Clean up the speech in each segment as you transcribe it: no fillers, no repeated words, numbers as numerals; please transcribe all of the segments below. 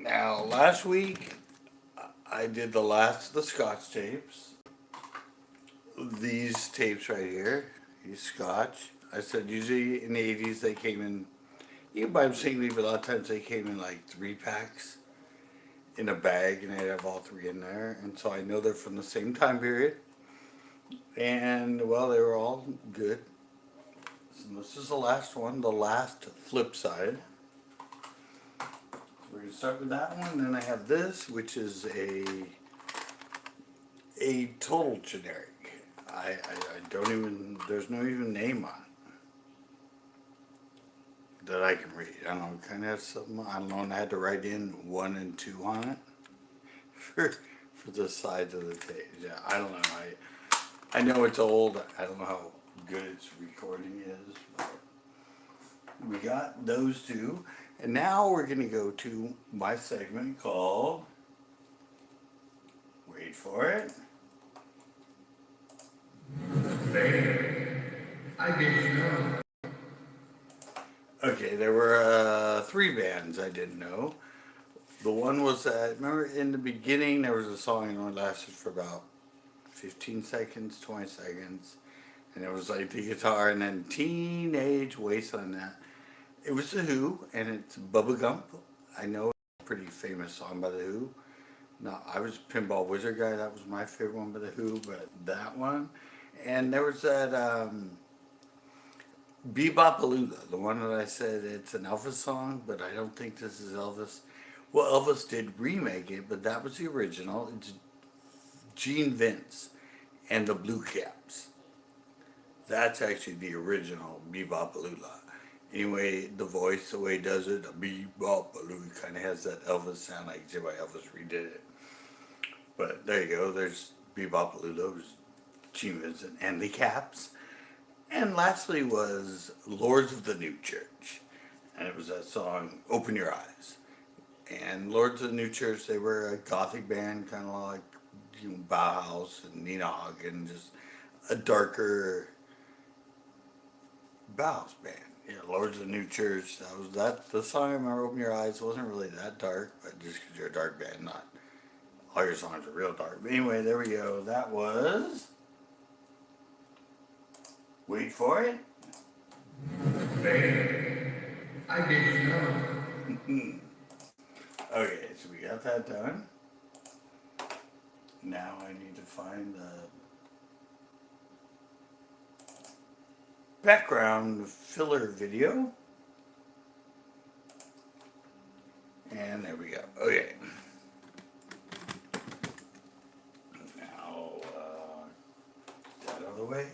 Now, last week I did the last of the Scotch tapes. These tapes right here, these Scotch. I said usually in the 80s they came in, you can buy them singly, but a lot of times they came in like 3 packs in a bag and I'd have all 3 in there. And so I know they're from the same time period. And well, they were all good. So this is the last one, the last flip side. We're going to start with that one. Then I have this, which is a total generic. I don't even, there's no even name on it that I can read. I don't know, kind of has something, I don't know, and I had to write in 1 and 2 on it for the sides of the page. Yeah, I don't know. I know it's old. I don't know how good its recording is, but we got those 2. And now we're going to go to my segment called, wait for it. I didn't know. Okay, there were 3 bands I didn't know. The one was that, remember in the beginning there was a song and it lasted for about 15 seconds, 20 seconds. And it was like the guitar and then Teenage Wasteland. That. It was The Who, and it's Bubba Gump. I know it's a pretty famous song by The Who. No, I was a Pinball Wizard guy. That was my favorite one by The Who, but that one. And there was that Bebopalooza, the one that I said it's an Elvis song, but I don't think this is Elvis. Well, Elvis did remake it, but that was the original. It's Gene Vince and the Blue Caps. That's actually the original Bebopalooza. Anyway, the voice, the way he does it, Bebopalooza, kind of has that Elvis sound, like why Elvis redid it. But there you go, there's Bebopalooza, Gene Vincent and the Caps. And lastly was Lords of the New Church. And it was that song, Open Your Eyes. And Lords of the New Church, they were a gothic band, kind of like Bauhaus and Nina Hagen, just a darker Bauhaus band. Yeah, Lords of the New Church, that was that. The song I remember, Open Your Eyes, wasn't really that dark, but just because you're a dark band, not all your songs are real dark. But anyway, there we go. That was, wait for it. I didn't know. Okay, so we got that done. Now I need to find the background filler video. And there we go. Okay. Now, get out of the way.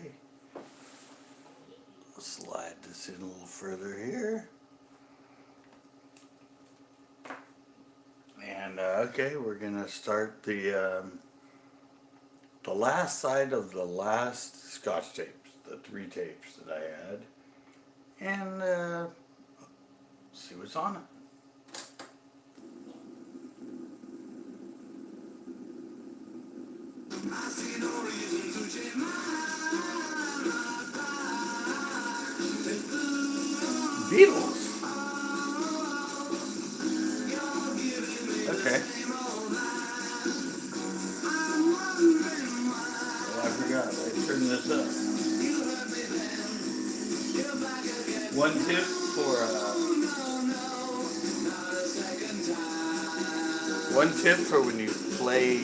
Slide this in a little further here. And okay, we're gonna start the last side of the last Scotch tapes, the 3 tapes that I had, and see what's on it. I see no reason to change my Beatles. Okay. Oh, I forgot. I turned this up. One tip for when you play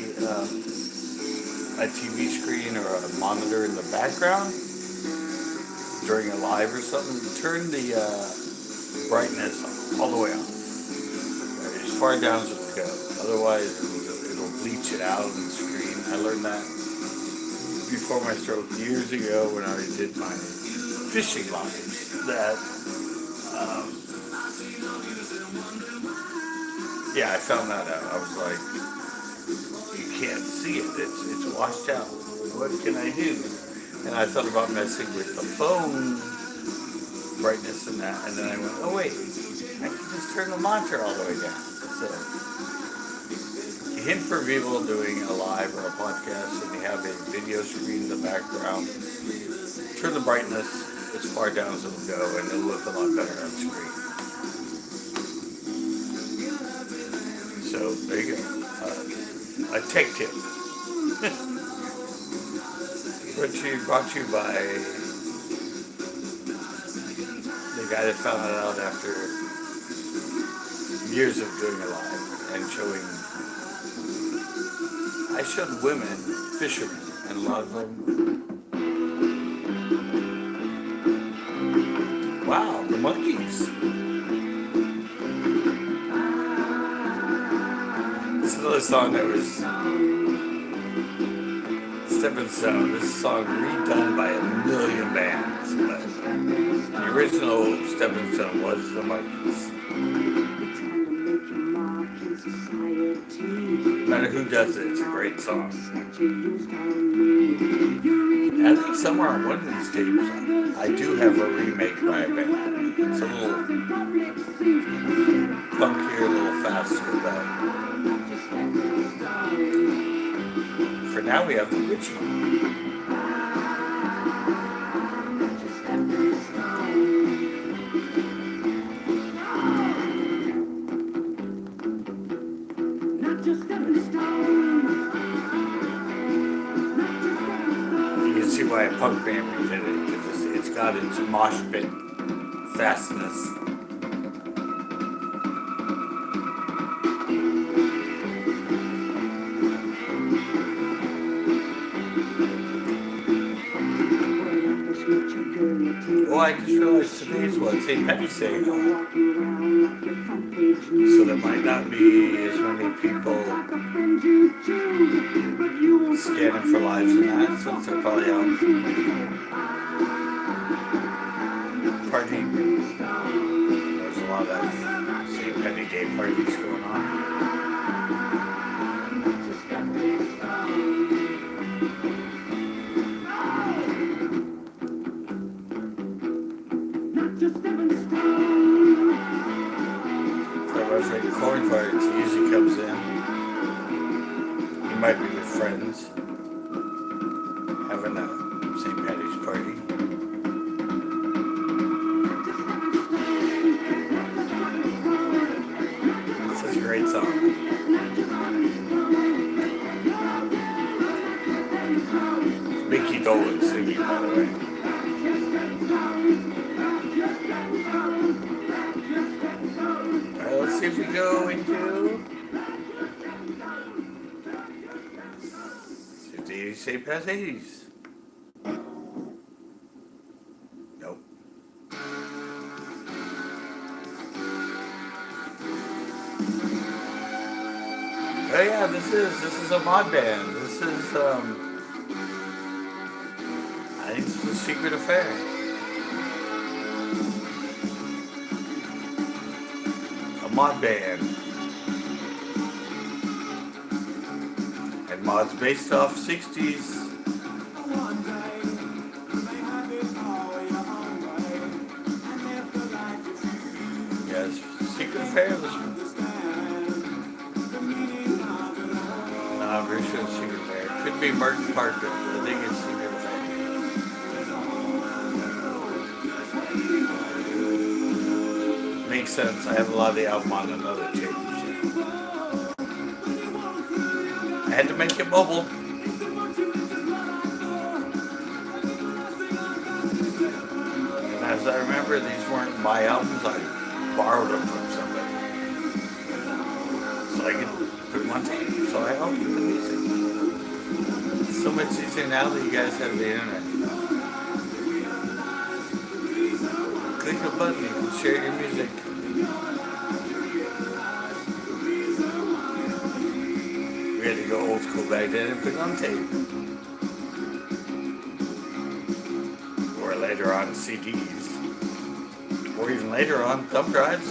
a TV screen or a monitor in the background during a live or something, turn the brightness all the way off, as far down as it will go. Otherwise, it'll bleach it out on the screen. I learned that before my stroke years ago when I did my fishing lives. That yeah, I found that out. I was like, you can't see it. It's washed out. What can I do? And I thought about messing with the phone brightness and that, and then I went, oh wait, I can just turn the monitor all the way down. So, a hint for people doing a live or a podcast and you have a video screen in the background, turn the brightness as far down as it'll go and it'll look a lot better on screen. So there you go. A tech tip. Brought to you by the guy that found it out after years of doing it live and showing. I showed women, fishermen, and a lot of them. Wow, the monkeys. This is another song that was Stepping Stone. This song redone by a million bands, but the original Stepping Stone was the monkeys. No matter who does it, it's a great song. I think somewhere on one of these tapes, I do have a remake by a band. It's a little funkier, a little faster, but for now we have the original. Why a punk band redid it, because it's got its mosh pit fastness. Oh, I just realized today's what St. Patty's Day. So there might not be as many people scanning for lives in that, since they're probably out partying. There's a lot of St. Patty Day parties going on. Cornfire usually comes in. He might be with friends having a St. Patty's party. This is a great song. It's Mickey Dolan singing, by the way. Let's see if we go into St. Pat's 80s. Nope. Oh yeah, this is a mod band. This is I think this is a Secret Affair. Mod band, and mod's based off 60s. Yes, Secret Affair. No, I'm pretty sure it's Secret Affair. Could be Martin Parker, but I think it's Secret Affair. Makes sense. I have a lot of the album on another tape. So. I had to make it mobile. And as I remember, these weren't my albums. I borrowed them from somebody. So I could put them on tape. So I owned the music. It's so much easier now that you guys have the internet. Click a button, you can share your music. We had to go old school back then and put it on tape. Or later on CDs. Or even later on thumb drives.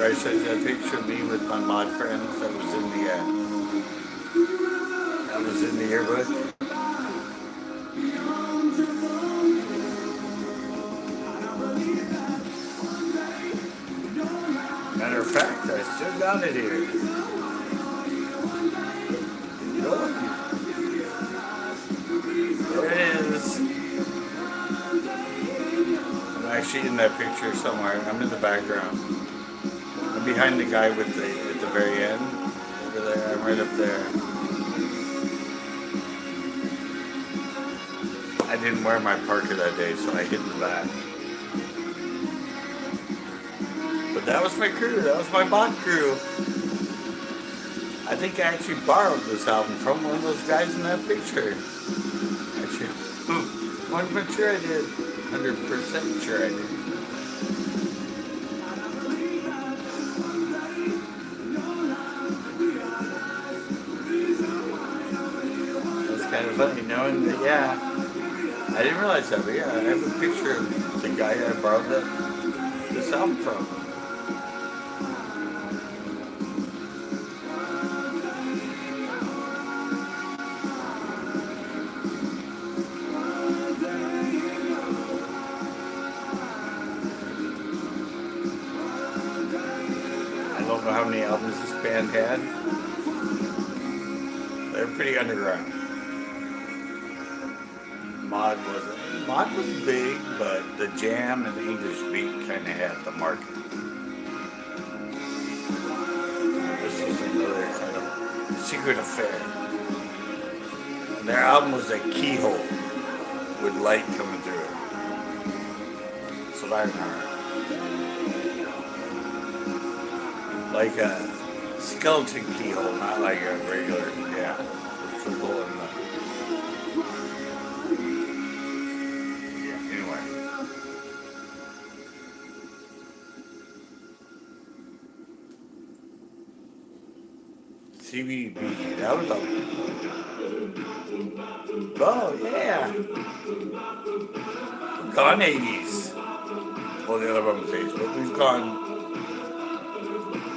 I showed you that picture of me with my mod friends that was in the yearbook. Matter of fact, I still got it here. Look. There it is. I'm actually in that picture somewhere. I'm in the background. I'm behind the guy with at the very end. Over there. I'm right up there. I didn't wear my parka that day, so I hid in the back. But that was my crew. That was my bot crew. I think I actually borrowed this album from one of those guys in that picture. Actually, 100% sure I did. 100% sure I did. That's kind of funny knowing that, yeah. I didn't realize that, but yeah, I have a picture of the guy I borrowed this album from. I don't know how many albums this band had. They're pretty underground. Mod was big, but the jam and the English beat kind of had the market. This was another kind of secret affair. And their album was a keyhole with light coming through it. That's what I remember. Like a skeleton keyhole, not like a regular, yeah. Triple in the. Yeah, anyway. CBB, that was a. Oh, yeah. We've gone 80s. Well, the other one was 80s, but we've gone.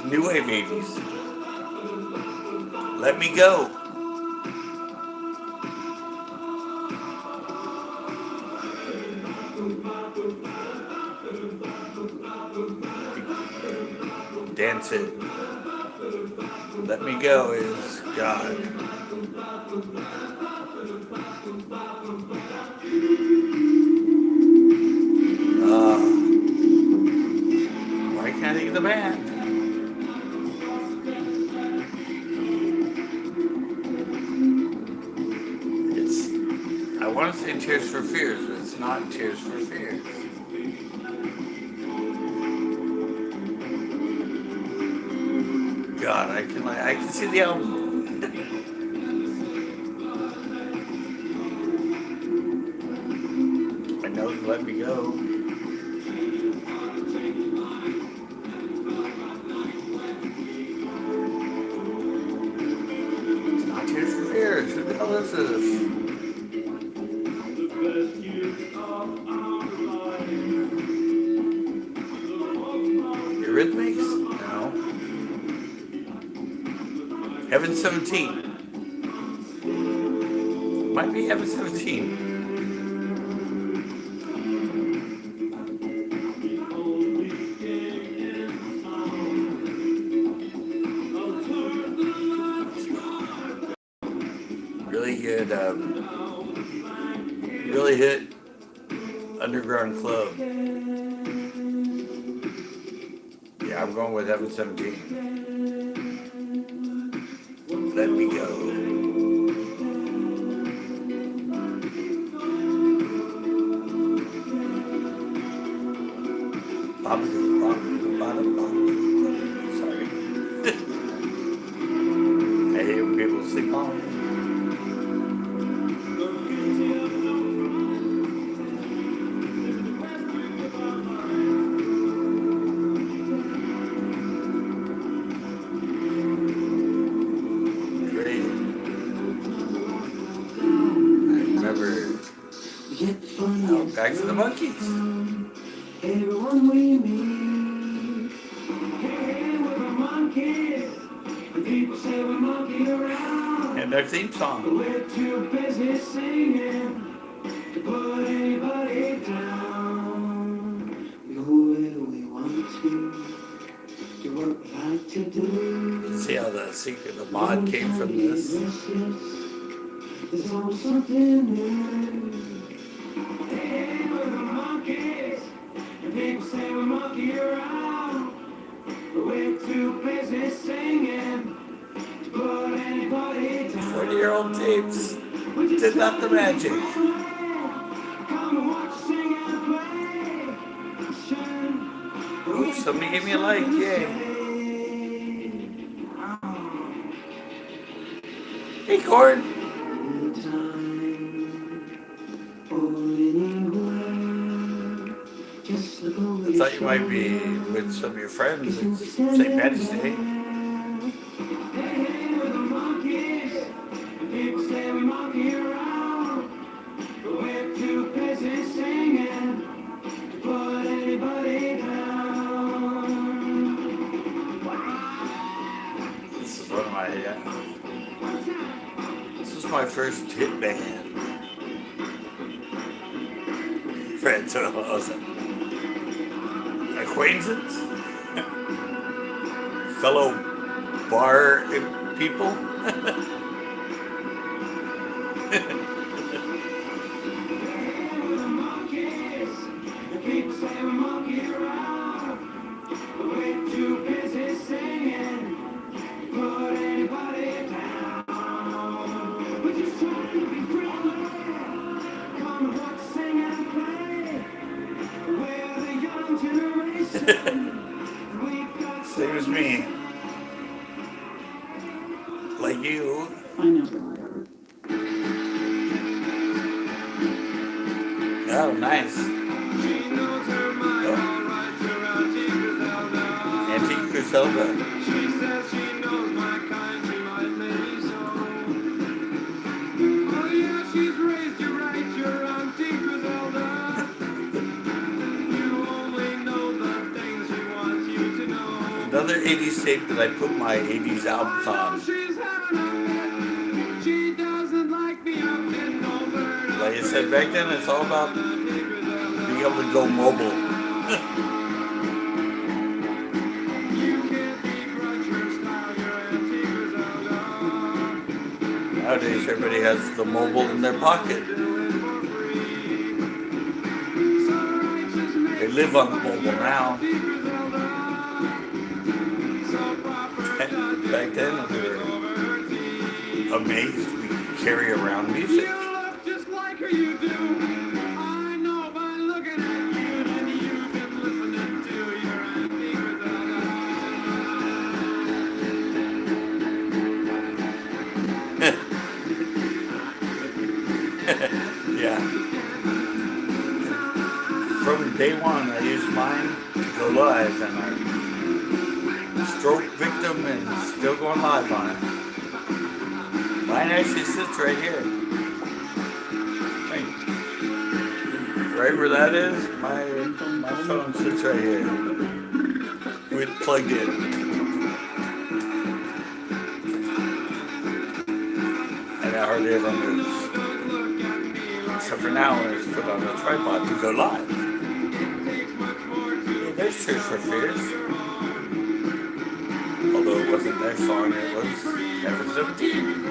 New wave 80s. Let me go. Dance it. Let me go is God. Why can't I think of the band? I want to say Tears for Fears, but it's not Tears for Fears. God, I can see the album. I know Let Me Go. It's not Tears for Fears. Who the hell is this? Rhythmics? No. Heaven 17. Might be Heaven 17. Really good, really hit underground club. Yeah, I'm going with Heaven 17. Let me go. Sorry. I hate when people sing on. Back to the Monkeys. Everyone we meet. And their theme song. We're too busy singing to put anybody down. We go where we want to do what we like to do. See how the secret, the mod came from this. There's always something new. Hey, we're the monkeys, and people say we monkey around. But we're too busy singing to put anybody down. 40-year-old tapes did not the magic. Come and watch, sing and play. Ooh, somebody gave me a like, yay. Hey, Cord. I thought you might be with some of your friends. It's St. Patty's Day. Hey, we're the monkeys, and people say we monkey around. But we're too busy singing to put anybody down. This is one of my, this is my first hit band. Friends, what was it? Acquaintance? Fellow bar people? People say we monkey around, but we're too busy singing to put anybody down. We're just trying to be friendly. Come and watch, sing and play. We're the young generation. We've got Same as me. Like you. I know. Oh, nice. Antique Griselda. She says she knows my kind, she might maybe so. Oh yeah, she's raised you right, you're Auntie Griselda. You only know the things she wants you to know. Another 80s tape that I put my 80s albums I know on. she's having a fit. She doesn't like me, I've been no bird. Like I said back then, it's all about being able to go mobile. Nowadays, everybody has the mobile in their pocket. They live on the mobile now. Back then, we were amazed we could carry around music. You look just like her, you do. I know by looking at you that you've been listening to your Auntie Griselda. Yeah. From day one, I used mine to go live, and I'm a stroke victim and still going live on it. Mine actually sits right here. Right where that is, my phone sits right here. With plugged in. And I hardly ever moves. Except for now when it's put on a tripod to go live. Hey, there's Tears for Fears. Although it wasn't their song, it was Ever 17.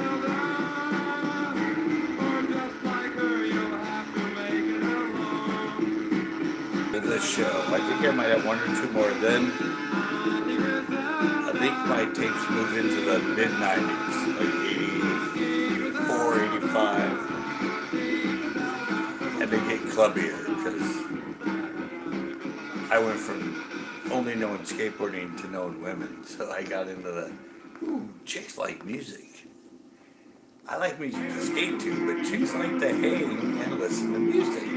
This show. I think I might have one or two more then. I think my tapes moved into the mid-90s, like 84, 85. And they get clubbier because I went from only knowing skateboarding to knowing women. So I got into the, ooh, chicks like music. I like music to skate to, but chicks like to hang and listen to music.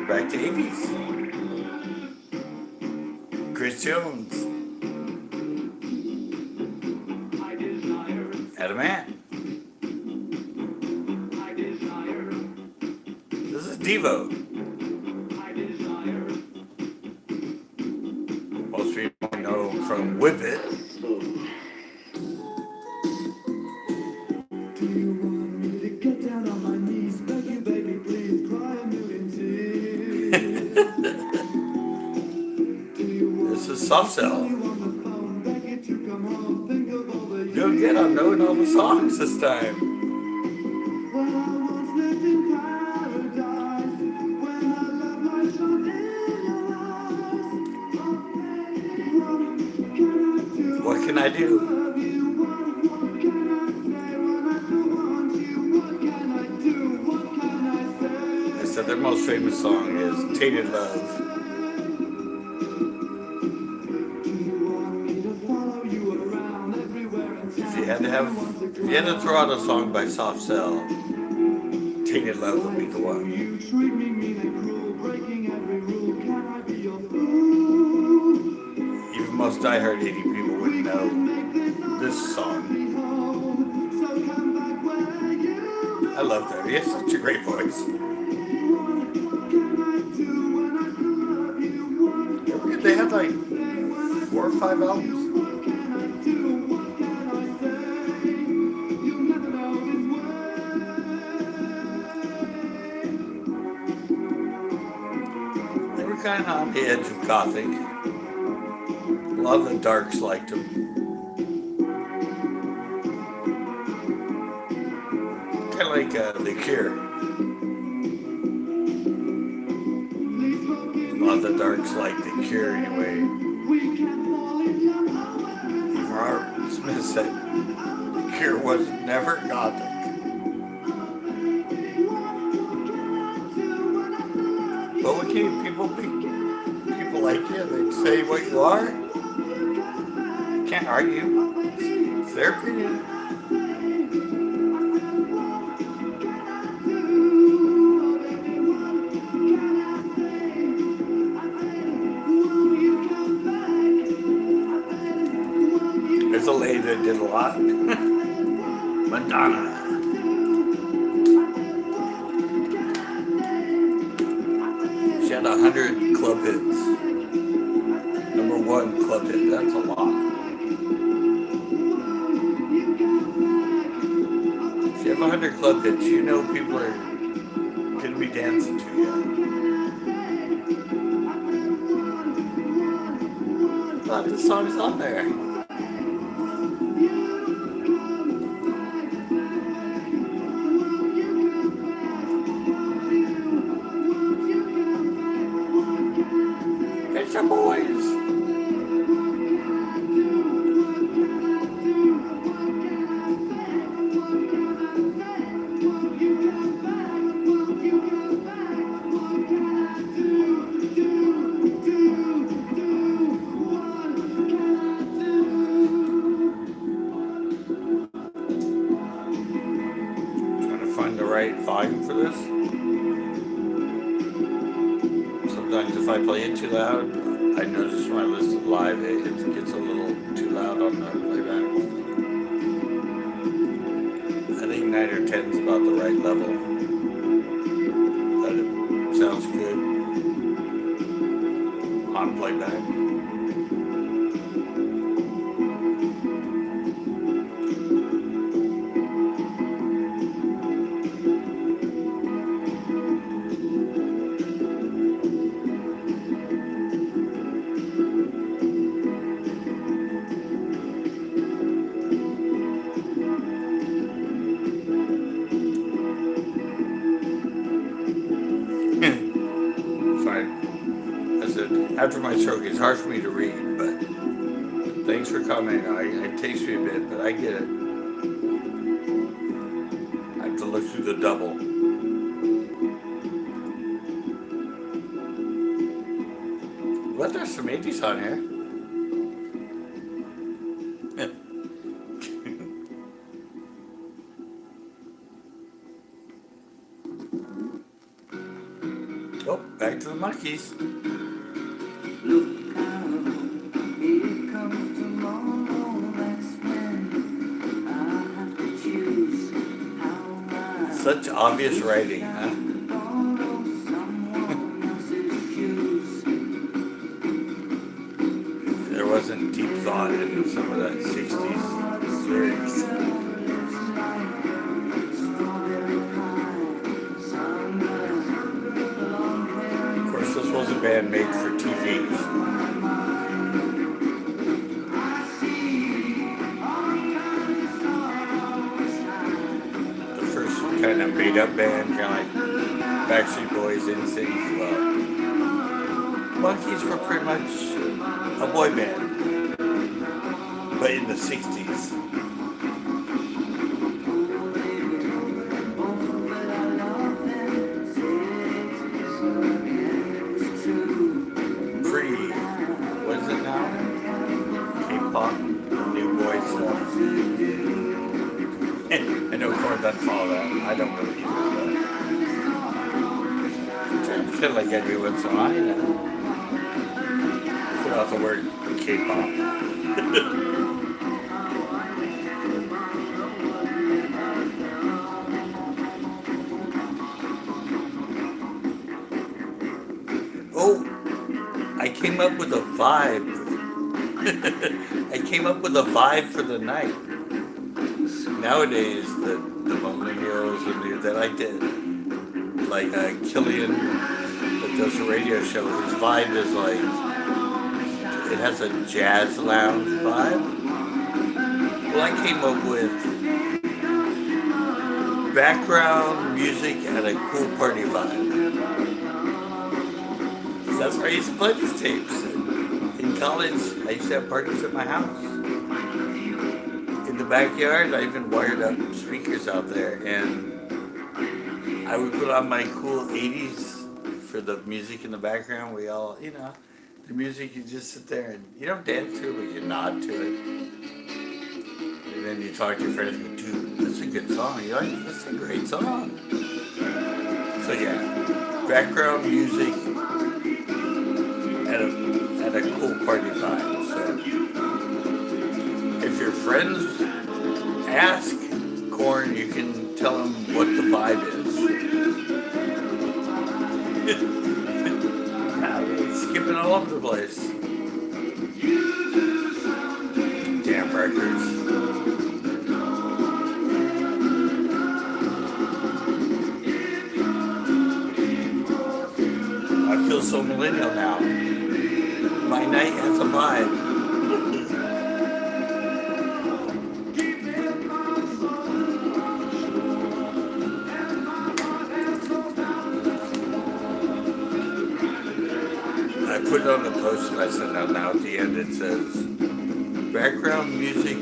Back to 80s. Chris Jones. Adam Ant. This is Devo. Most people know from Whip It. Soft Cell. Go get, I'm knowing all the songs this time. What can I do? They said their most famous song is Tainted Love. If you had to throw out a song by Soft Cell, Tainted Love would be the one. Even most diehard 80 people wouldn't know this song. I love that. He has such a great voice. They had like 4 or 5 albums. They were kind of on the edge of gothic. A lot of the darks liked them. Kind of like The Cure. A lot of the darks liked The Cure anyway. Even Robert Smith said The Cure was never gothic. But what can people be? People like you, they say what you are. Can't argue. It's their opinion. There's a lady that did a lot. Madonna. She had 100 club hits. #1 club hit. That's a lot. If you have 100 club hits, you know people are going to be dancing to you. I thought this song's on there. It's your boys. Trying to find the right volume for this. Sometimes if I play it too loud, I notice when I listen live, it gets a little too loud on the playback. I think 9 or 10 is about the right level. But it sounds good on playback. After my stroke, it's hard for me to read, but thanks for coming. It takes me a bit, but I get it. I have to look through the double. But there's some 80s on here. Oh, back to the monkeys. Look out, here comes tomorrow, that's when I'll have to choose how I Such obvious writing, huh? borrow someone else's shoes. There wasn't deep thought in some of that 60s lyrics. Of course, this was a band made for TV. a made-up band, kind of like Backstreet Boys, NSYNC. Well, Monkees were pretty much a boy band, but in the 60s. What is it now? K-pop, new boy stuff. I know Corn doesn't follow that. I don't really either, but I feel like I do once in a while, you know. Put out the word K-pop. Oh, I came up with a vibe. I came up with a vibe for the night. Nowadays, the millennials and they like to, like Killian that does a radio show, his vibe is like, it has a jazz lounge vibe. Well, I came up with background music and a cool party vibe. That's where I used to play these tapes. In college, I used to have parties at my house. In the backyard, I even wired up speakers out there, and I would put on my cool 80s for the music in the background. We all, you know, the music, you just sit there and you don't dance to it, but you nod to it. And then you talk to your friends and go, dude, that's a good song. You're like, that's a great song. So yeah, background music, and a cool party vibe. So if your friends ask Corn, you can tell them what the vibe is. It's skipping all over the place. Damn records. I feel so millennial now. My night has a vibe. I put it on the post and I sent out now at the end. It says, background music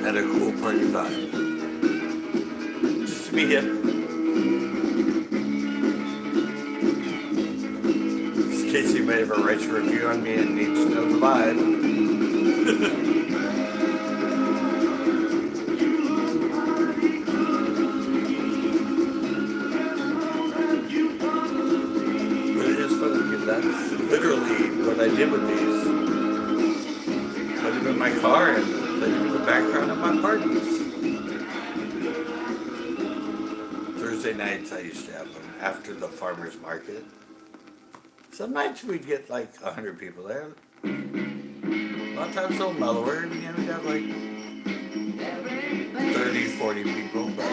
and a cool party vibe. Just to be hip. In case anybody ever writes a review on me and needs to know the vibe. But it is funny because that's literally what I did with these. Put them in my car and played them in the background of my parties. Thursday nights I used to have them after the farmer's market. Some nights we'd get like 100 people there. A lot of times a little mellower, and we'd have like 30, 40 people, but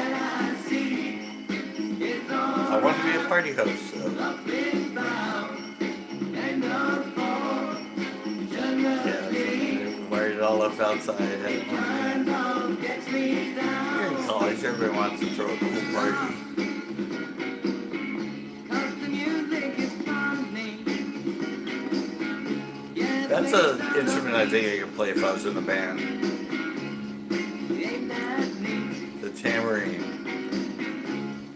I wanted to be a party host, so yeah, wired it all up outside. You're in college, everybody wants to throw a cool party. That's an instrument I think I could play if I was in a band. The tambourine.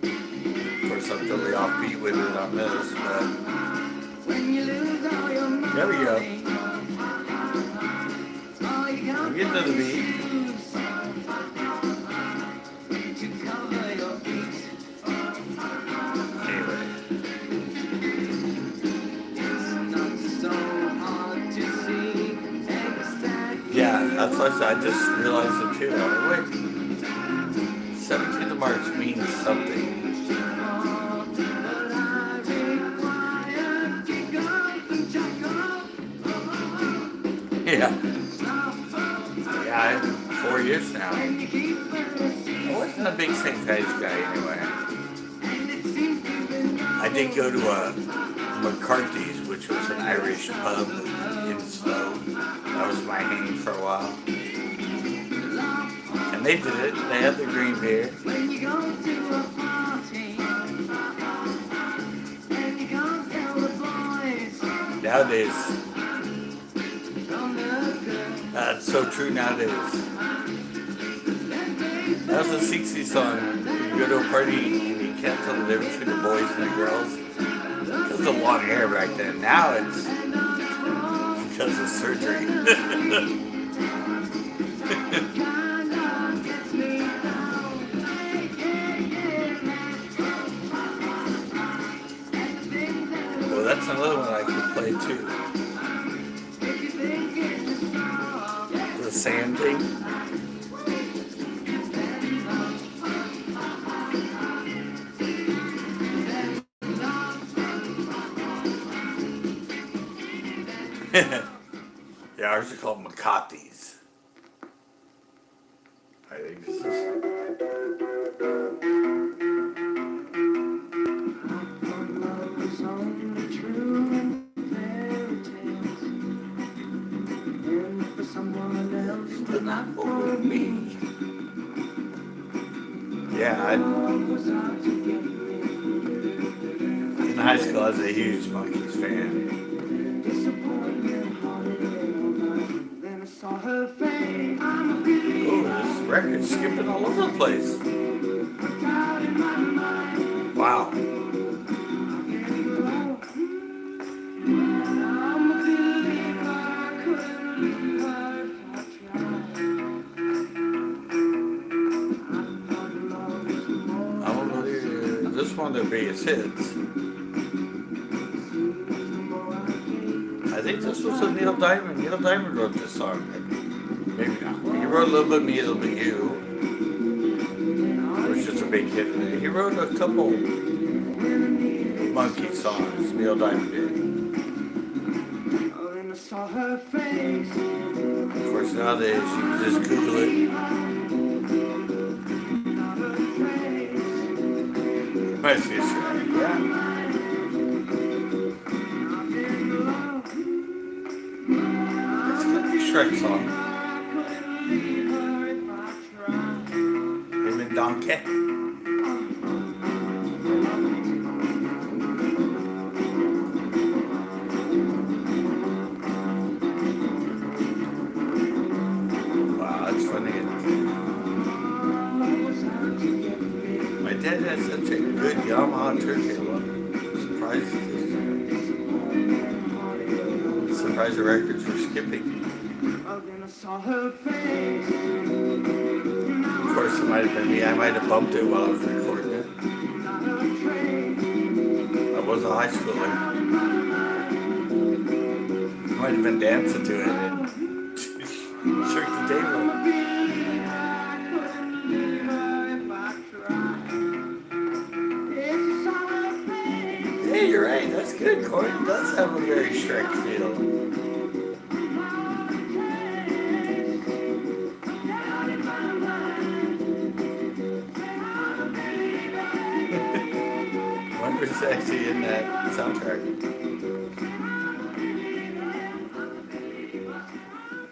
Of course, I'm totally offbeat with it on this, but there we go. I'm getting to the beat. Anyway. Yeah, that's what I said. I just realized it too. I'm like, wait, 17th of March means something. Yeah. Yeah, 4 years now. I wasn't a big St. Patty's guy anyway. I did go to a McCarthy's, which was an Irish pub in Slough. That was my hanging for a while. And and they did it. They had the green beer. When you go to a party and you go tell the boys Nowadays, from the girl. that's so true nowadays. That was a 60s song. You go to a party and you can't tell the difference between the boys and the girls. Because of long hair back then. Now it's because of surgery. Well, that's another one I could play too. The sand thing. Yeah, ours are called Makatis. I think this is. But not for me. Yeah, in high school I was a huge Monkees fan. Oh, this record's skipping all over the place. Wow. I don't know, this is one of their biggest hits. I think this was a Neil Diamond. Neil Diamond wrote this song. Maybe not. He wrote a little bit Me, a little bit You. It was just a big hit. He wrote a couple Monkey songs. Neil Diamond did. Of course, nowadays you can just Google it. Might see a Shrek, yeah. It's gonna be a Shrek song. Him and Donkey. Wow, that's funny. My dad had such a good Yamaha turntable. Surprised the records were skipping. Of course, it might have been me. I might have bumped it while I was recording it. I was a high schooler. I might have been dancing to it and shook the table. Hey, you're right. That's good. Corey does have a very Shrek feel. Wonder's actually in that soundtrack.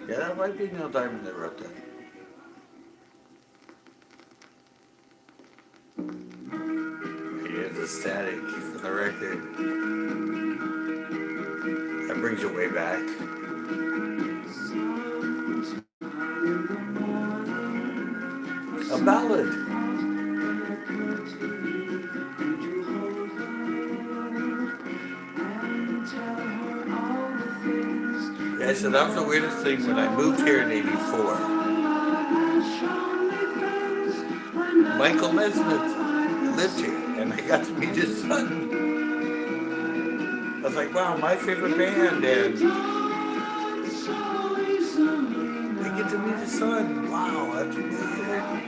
Yeah, that might be Neil Diamond that wrote that. Here's the static for the record. That brings you way back. A ballad. Yeah, so that was the weirdest thing when I moved here in '84. Michael Nesmith lived here, and I got to meet his son. I was like, wow, my favorite band, and I get to meet his son. Wow, that's weird.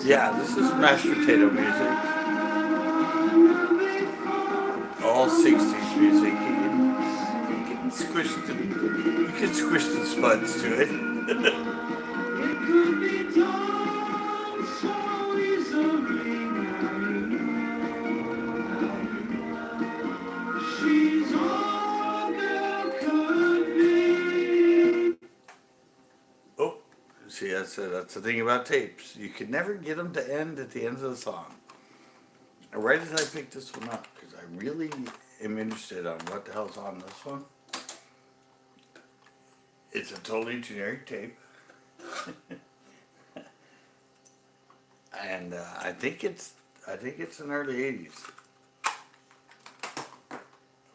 Yeah, this is mashed potato music. All 60s music. squish the spuds to it. It could be done so easily. She's all there could be. Oh, see, that's the thing about tapes. You can never get them to end at the end of the song. Right as I picked this one up, because I really am interested on what the hell's on this one. It's a totally generic tape. And I think it's an early 80s.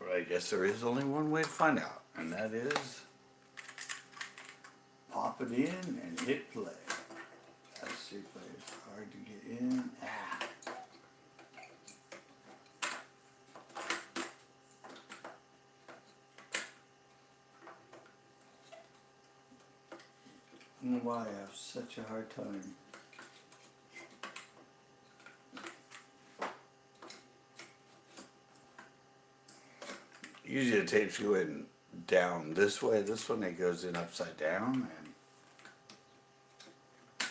But I guess there is only one way to find out, and that is pop it in and hit play. Let's see, play is hard to get in. I don't know why I have such a hard time. Usually the tapes go in down this way. This one it goes in upside down, and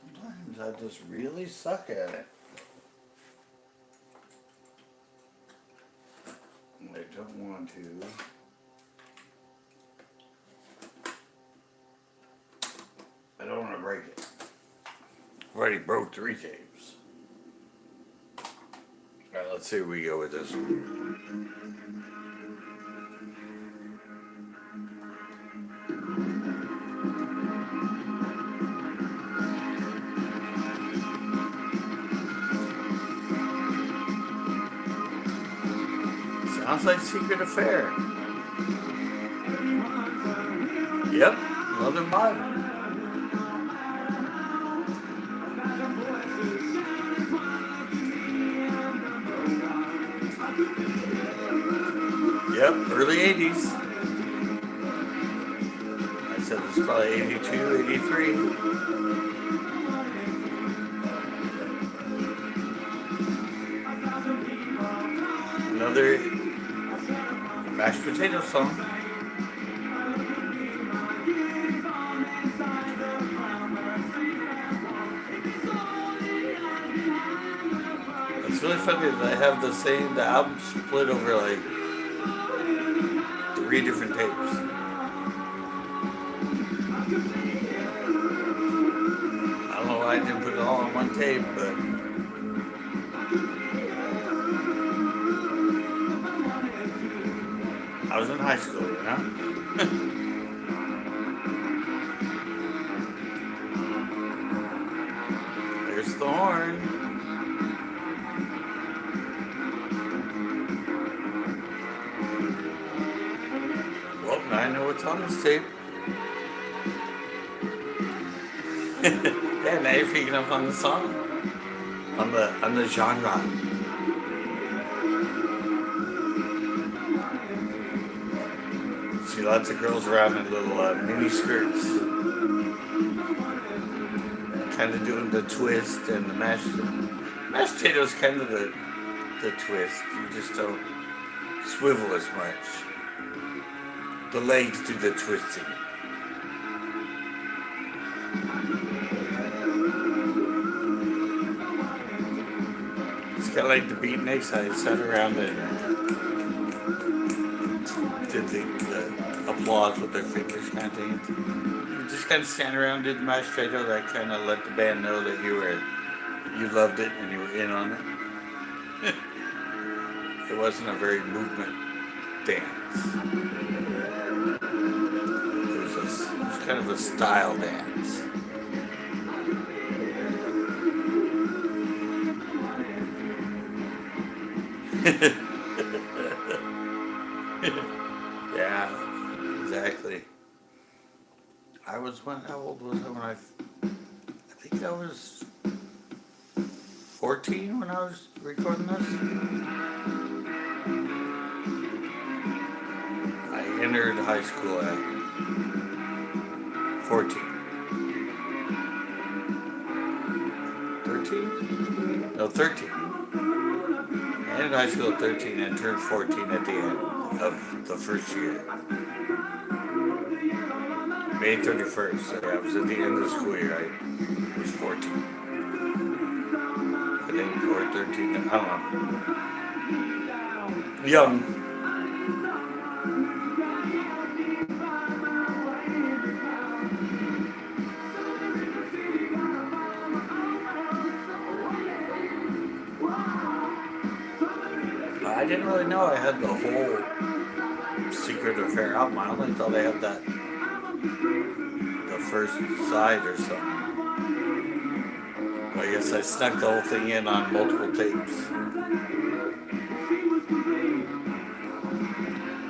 sometimes I just really suck at it. And I don't want to. I don't want to break it. I've already broke 3 tapes. Alright, let's see where we go with this one. Sounds like Secret Affair. Yep, Mother Bible. Yep, early 80s. I said it's probably 82, 83. Another mashed potato song. It's really funny that I have the album split over like 3 different tapes. I don't know why I didn't put it all on one tape, but I was in high school, you know? There's the horn. Well, now I know what's on this tape. Yeah, now you're picking up on the song. On the genre. See lots of girls around in little mini skirts. Kind of doing the twist and the mashed potatoes, kind of the twist. You just don't swivel as much. The legs do the twisting. It's kind of like the beatniks. I sat around and did the applause with their fingers kind of thing. You just kind of stand around, did the mashed potato. That kind of let the band know that you loved it and you were in on it. It wasn't a very movement dance. It was kind of a style dance. Yeah, exactly. How old was I when I think I was 14 when I was recording this. I entered high school at 14. 13? No, 13. I entered high school at 13 and turned 14 at the end. of the first year. May 31st. So yeah, it was at the end of the school year. I was 14. I think, or 13. I don't know. Young. I didn't really know I had the whole Secret Affair album. I only thought I had that, the first side or something. Well, I guess I snuck the whole thing in on multiple tapes.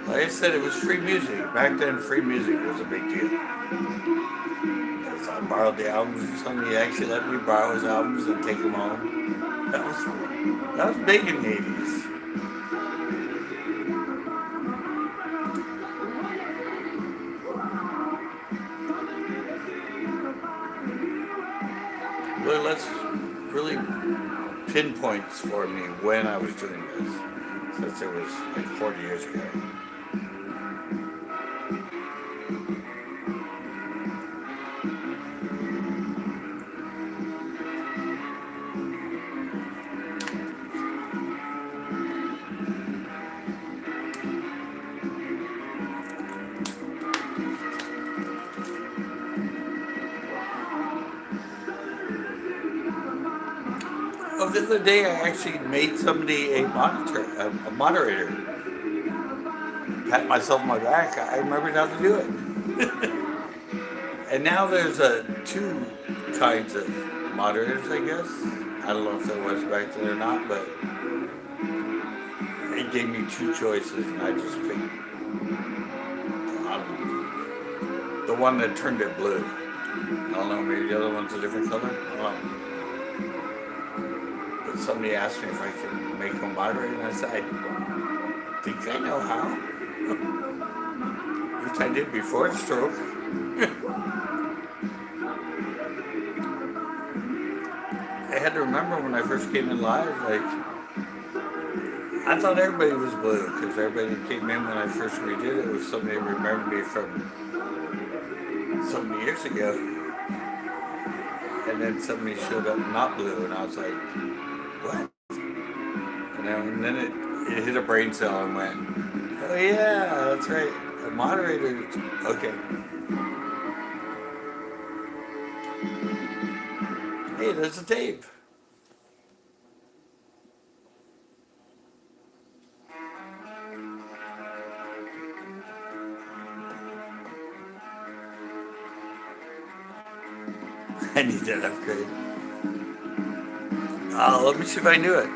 Like I said, it was free music. Back then, free music was a big deal. Because I borrowed the albums and somebody actually let me borrow his albums and take them home. That was big in the 80s. Well, let's really pinpoints for me when I was doing this, since it was like 40 years ago. Oh, the other day I actually made somebody a moderator. Pat myself on my back. I remembered how to do it. And now there's two kinds of moderators, I guess. I don't know if there was back then or not, but it gave me two choices, and I just picked the one that turned it blue. I don't know, maybe the other one's a different color. I don't know. But somebody asked me if I could make them moderator, and I said, I think I know how. Which I did before the stroke. I had to remember when I first came in live, like, I thought everybody was blue, because everybody that came in when I first redid it was somebody who remembered me from so many years ago. And then somebody showed up not blue, and I was like, what? And then it hit a brain cell and went, oh yeah, that's right, a moderator, okay. Hey, there's a tape. I need that upgrade. Let me see if I can do it.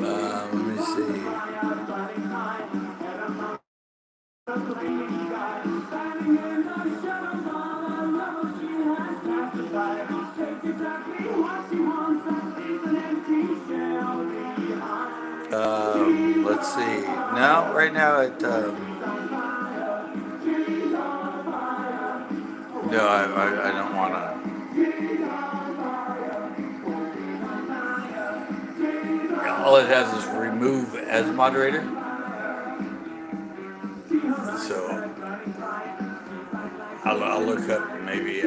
Let me see. Let's see. Now, right now, no, I don't want to. All it has is remove as moderator. So I'll look up maybe. I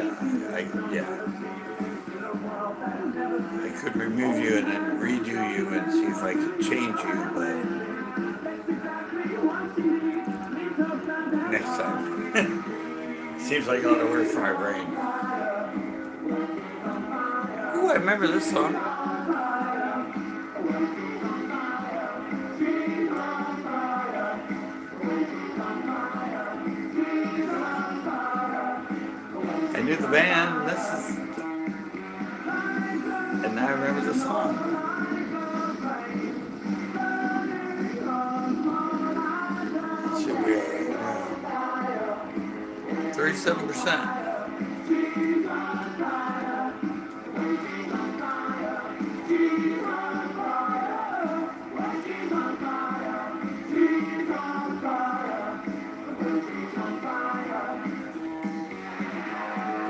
could remove you and then redo you and see if I could change you, but next time. Seems like a lot of work for my brain. Ooh, I remember this song. I knew the band. And now I remember the song. Let's see where we are right now. 37%.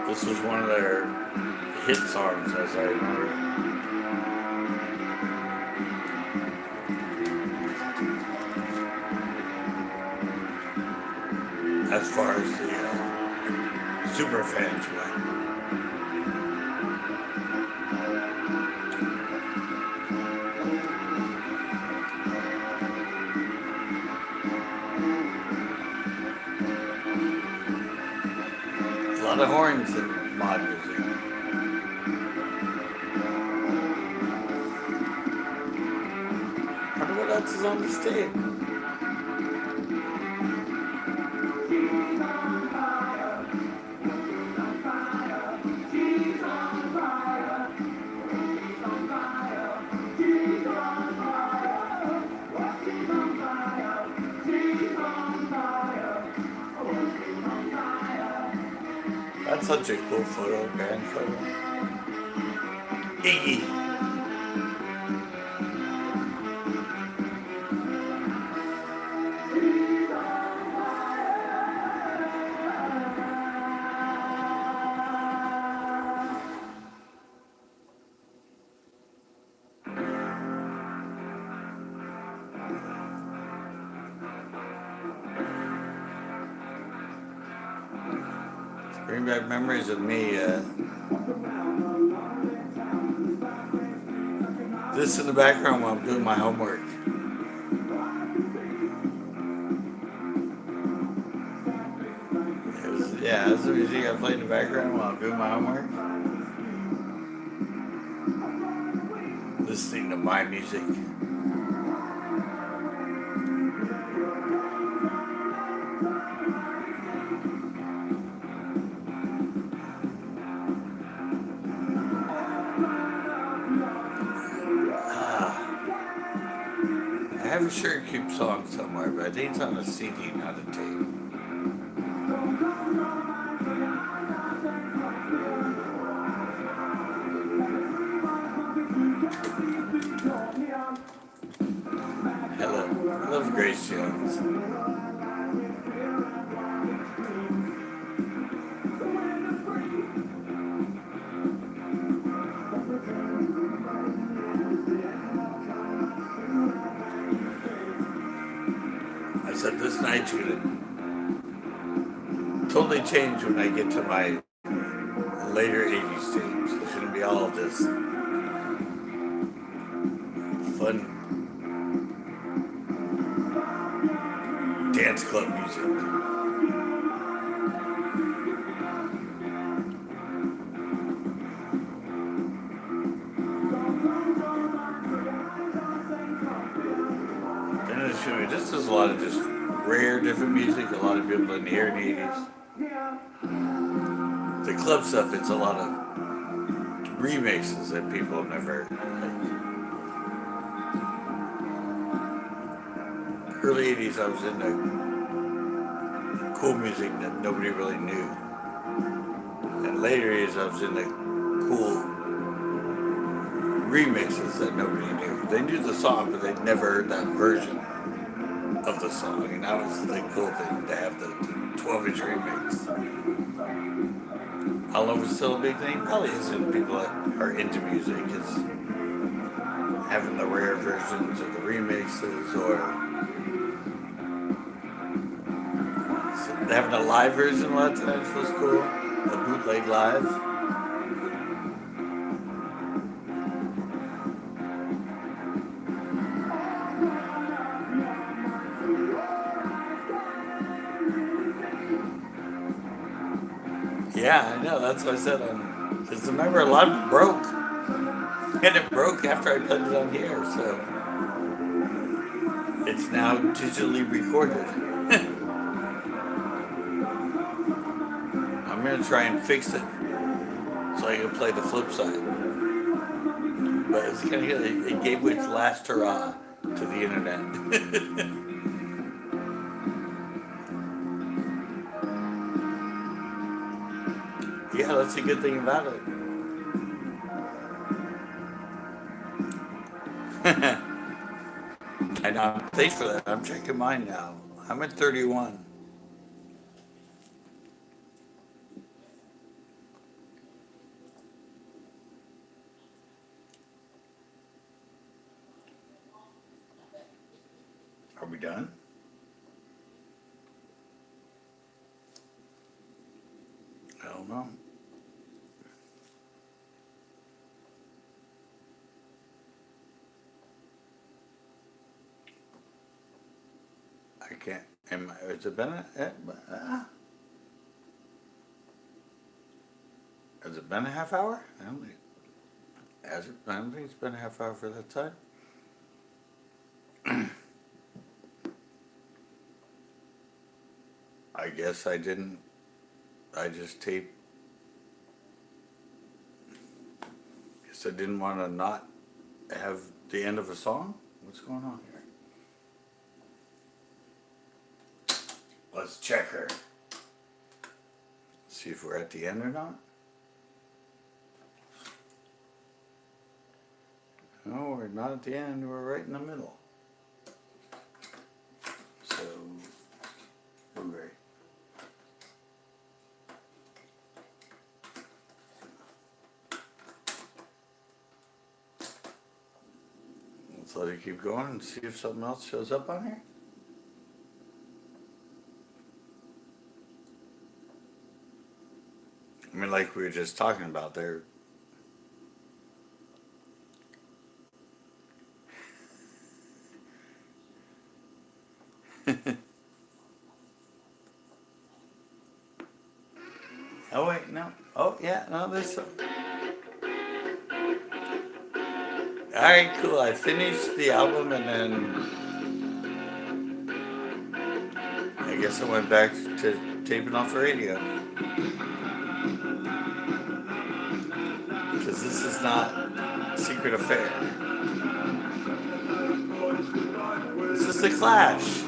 This was one of their hit songs as I remember. As far as the super fans went. A lot of horns in mod music. I wonder what else is on the stage. That's such a cool photo, band photo. Iggy. Bring back memories of me. This in the background while I'm doing my homework. Yeah, that's the music I play in the background while I'm doing my homework. Listening to my music. I have a Sugar Cube song somewhere, but I think it's on a CD, not a tape. Hello. I love Grace Jones. I said this night's gonna totally change when I get to my later 80s tapes. It's gonna be all this fun dance club music. This is a lot of just rare, different music. A lot of people didn't hear in the 80s. The club stuff, it's a lot of remixes that people never. Early 80s, I was into cool music that nobody really knew. And later 80s, I was into cool remixes that nobody knew. They knew the song, but they'd never heard that version of the song, and that was the cool thing to have the 12-inch remix. I don't know if it's still a big thing. Probably isn't. People that are into music is having the rare versions of the remixes, or having a live version a lot of times was cool. A bootleg live. Yeah, I know. That's what I said. Because remember, a lot of it broke. And it broke after I put it on here, so it's now digitally recorded. I'm going to try and fix it so I can play the flip side. But it's kind of good. It gave its last hurrah to the internet. Yeah, that's a good thing about it. I know. Thanks for that. I'm checking mine now. I'm at 31. done? I don't know. I can't. Has it been has it been a half hour? I don't think. Has it? I don't think it's been a half hour for that time. I guess I didn't. I just taped. Guess I didn't want to not have the end of a song. What's going on here? Let's check her. See if we're at the end or not. No, we're not at the end. We're right in the middle. So, Blu-ray. Let's let it keep going and see if something else shows up on here. I mean, like we were just talking about there. Oh wait, no. Oh yeah, no, there's some. Alright, cool. I finished the album and then I guess I went back to taping off the radio. Because this is not Secret Affair. This is The Clash.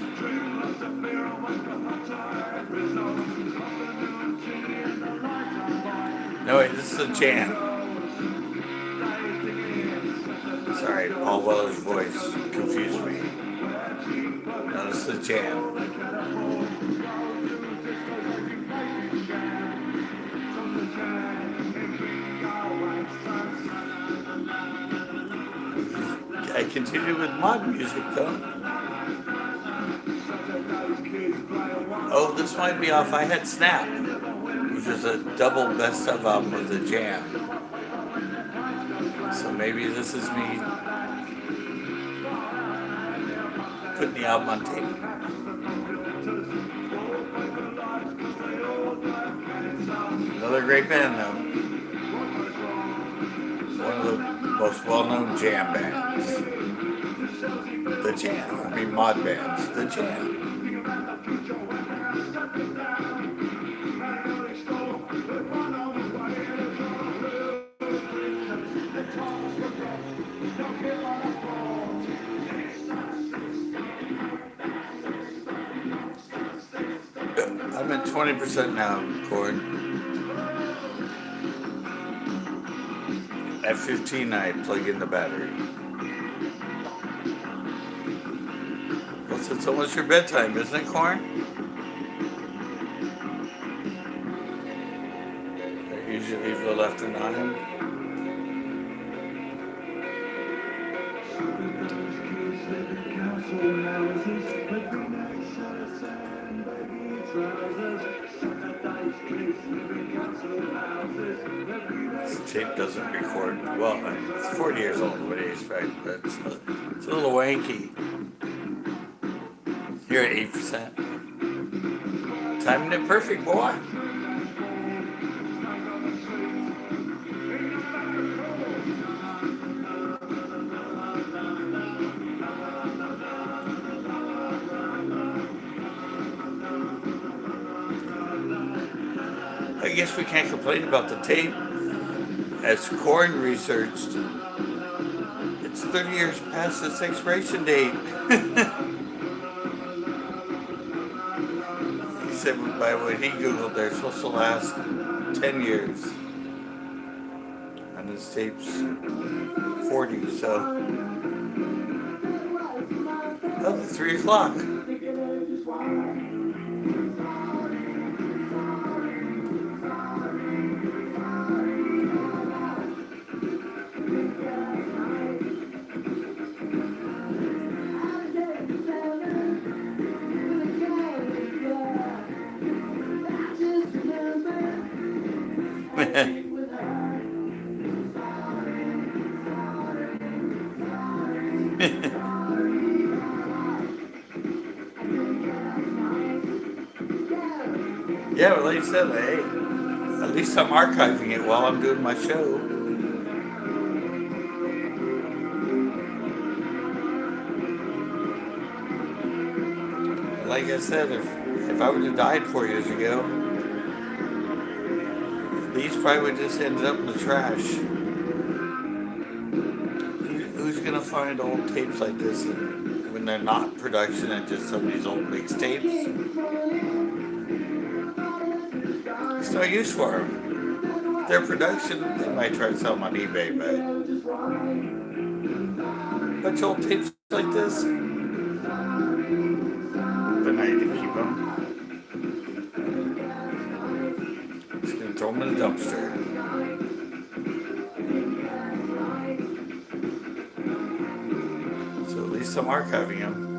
No wait, this is a jam. Sorry, Paul Weller's voice confused me. No, this is a jam. I continue with mod music though. Oh, this might be off. I had Snap, which is a double best of album with the jam. So maybe this is me putting the album on tape. Another great band though. One of the most well-known jam bands. The Jam. I mean mod bands. The Jam. I'm at 20% now, Cord. At 15, I plug in the battery. Well, it's almost your bedtime, isn't it, Corn? I usually leave a left and on him. This tape doesn't record. Well, it's 40 years old, what do you expect? But it's a little wanky. You're at 8%. Timing it perfect, boy. I guess we can't complain about the tape. As Corn researched, it's 30 years past its expiration date. He said by what he Googled, they're supposed to last 10 years. And this tape's 40, so. Oh, 3 o'clock. Yeah, but like I said, hey, at least I'm archiving it while I'm doing my show. Like I said, if I would have died 4 years ago, these probably would just ended up in the trash. Who's gonna find old tapes like this when they're not production and just some of these old mixtapes? There's no use for them. Their production, they might try to sell them on eBay, but a bunch of old tapes like this, but now you can keep them. Just gonna throw them in the dumpster. So at least I'm archiving them.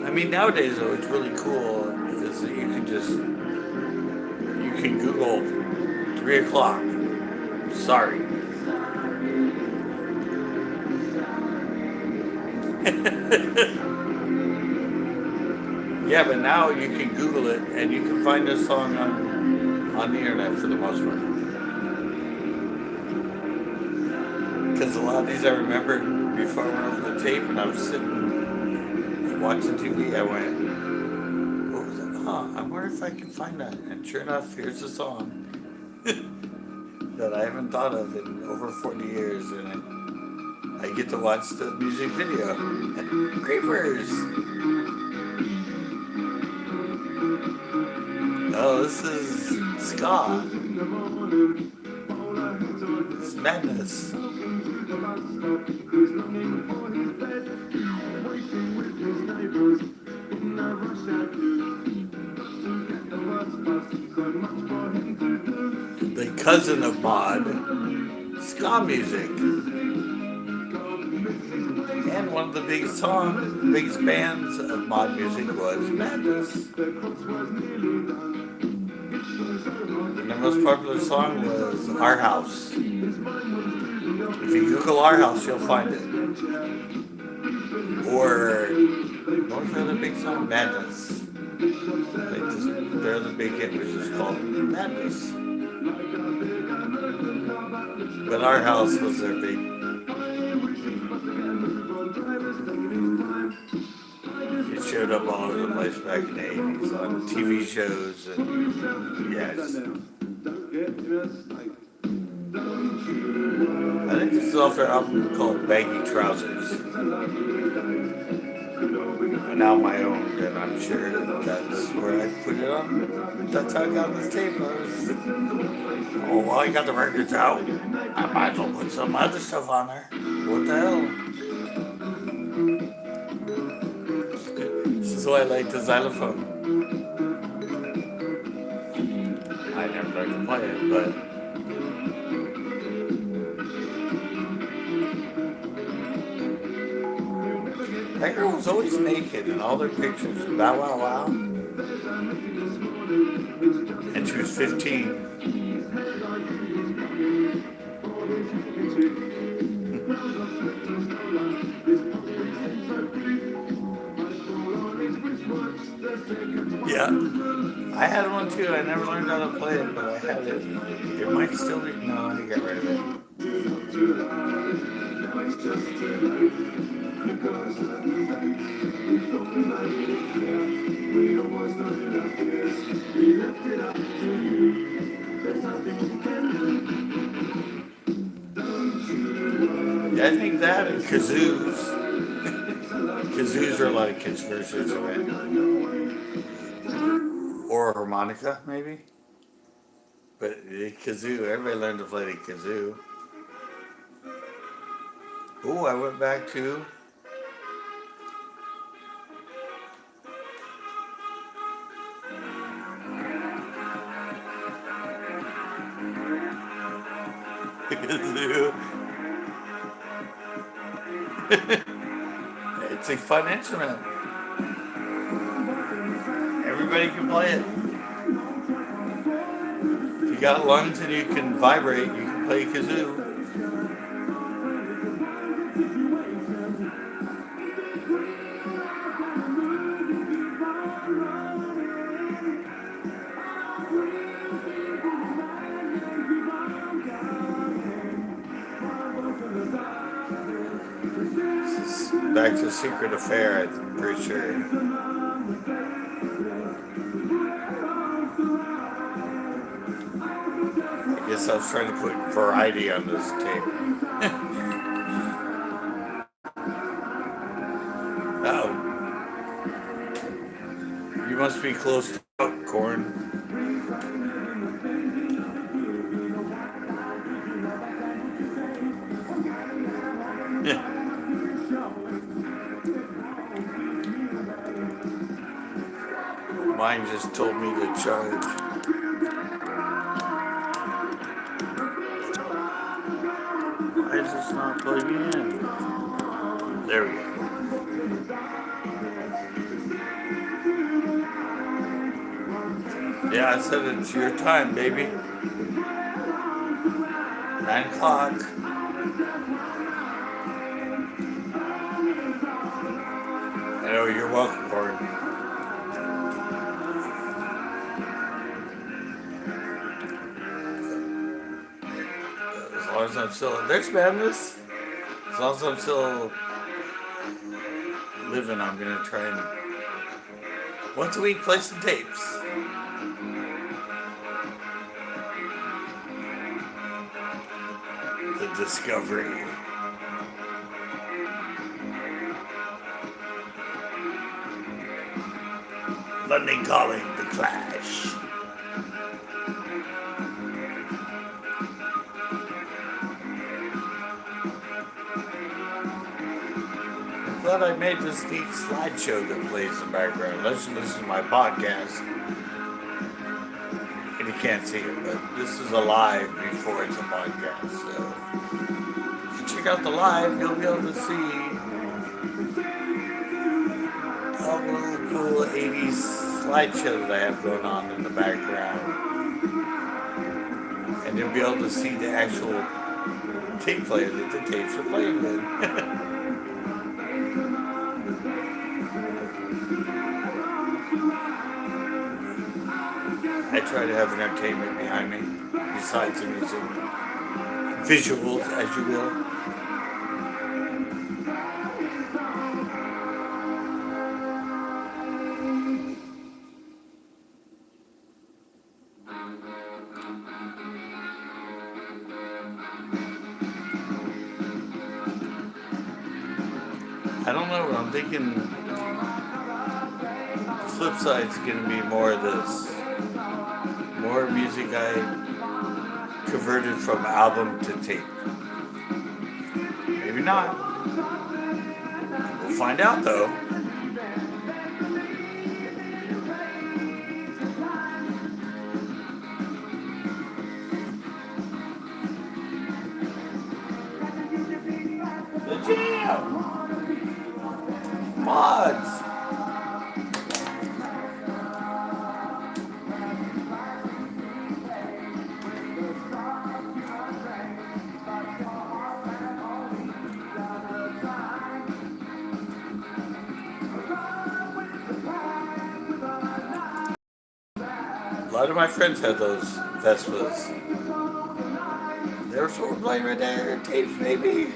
I mean, nowadays though, it's really cool is that you can Google 3 o'clock. Sorry. Yeah, but now you can Google it and you can find a song on the internet for the most part. Because a lot of these I remember before I went over the tape and I was sitting watching TV, I went, what was it? I wonder if I can find that. And sure enough, here's a song that I haven't thought of in over 40 years. And I get to watch the music video. Creepers! Oh, this is ska. It's madness. The cousin of mod, ska music. And one of the biggest bands of mod music was Madness. And the most popular song was Our House. If you Google Our House, you'll find it. Or, what was the other big song? Madness. Their other big hit was just called Madness. But Our House was their big. It showed up all over the place back in the 80s on TV shows and yes. I think this is off their album called Baggy Trousers. And now my own, and I'm sure that's where I put it on. That's how I got this tape. Oh, well, I got the records out. I might as well put some other stuff on there. What the hell? This is why I like the xylophone. I never learned to play it, but that girl was always naked in all their pictures. Bow Wow Wow. And she was 15. Yeah. I had one too. I never learned how to play it, but I had it. It might still be. No, I got rid of it. Yeah, I think that and kazoos. Kazoos are a lot of kids' versions of it. Or a harmonica, maybe. But the kazoo, everybody learned to play the kazoo. Oh, I went back to kazoo. It's a fun instrument. Everybody can play it. If you got lungs and you can vibrate, you can play kazoo. Back to Secret Affair, I'm pretty sure. I guess I was trying to put variety on this tape. Oh. You must be close to popcorn. Mine just told me to charge. Why is this not plugging in? There we go. Yeah, I said it's your time, baby. 9 o'clock. I know, you're welcome, Gordon. As long as I'm still, there's madness. As long as I'm still living, I'm gonna try and once a week play some tapes. The Discovery. London Calling, The Clash. I'm glad I made this neat slideshow that plays in the background. Let's listen to my podcast. And you can't see it, but this is a live before it's a podcast. So if you check out the live, you'll be able to see a little cool 80s slideshow that I have going on in the background. And you'll be able to see the actual tape player that the tapes are playing with. I try to have entertainment behind me, besides the music. Visuals, as you will. I don't know, I'm thinking Flipside's gonna be more of this. More music I converted from album to tape. Maybe not. We'll find out though. The jam! Mods! A lot of my friends had those Vespas. There's what we're playing right there. Tapes, baby.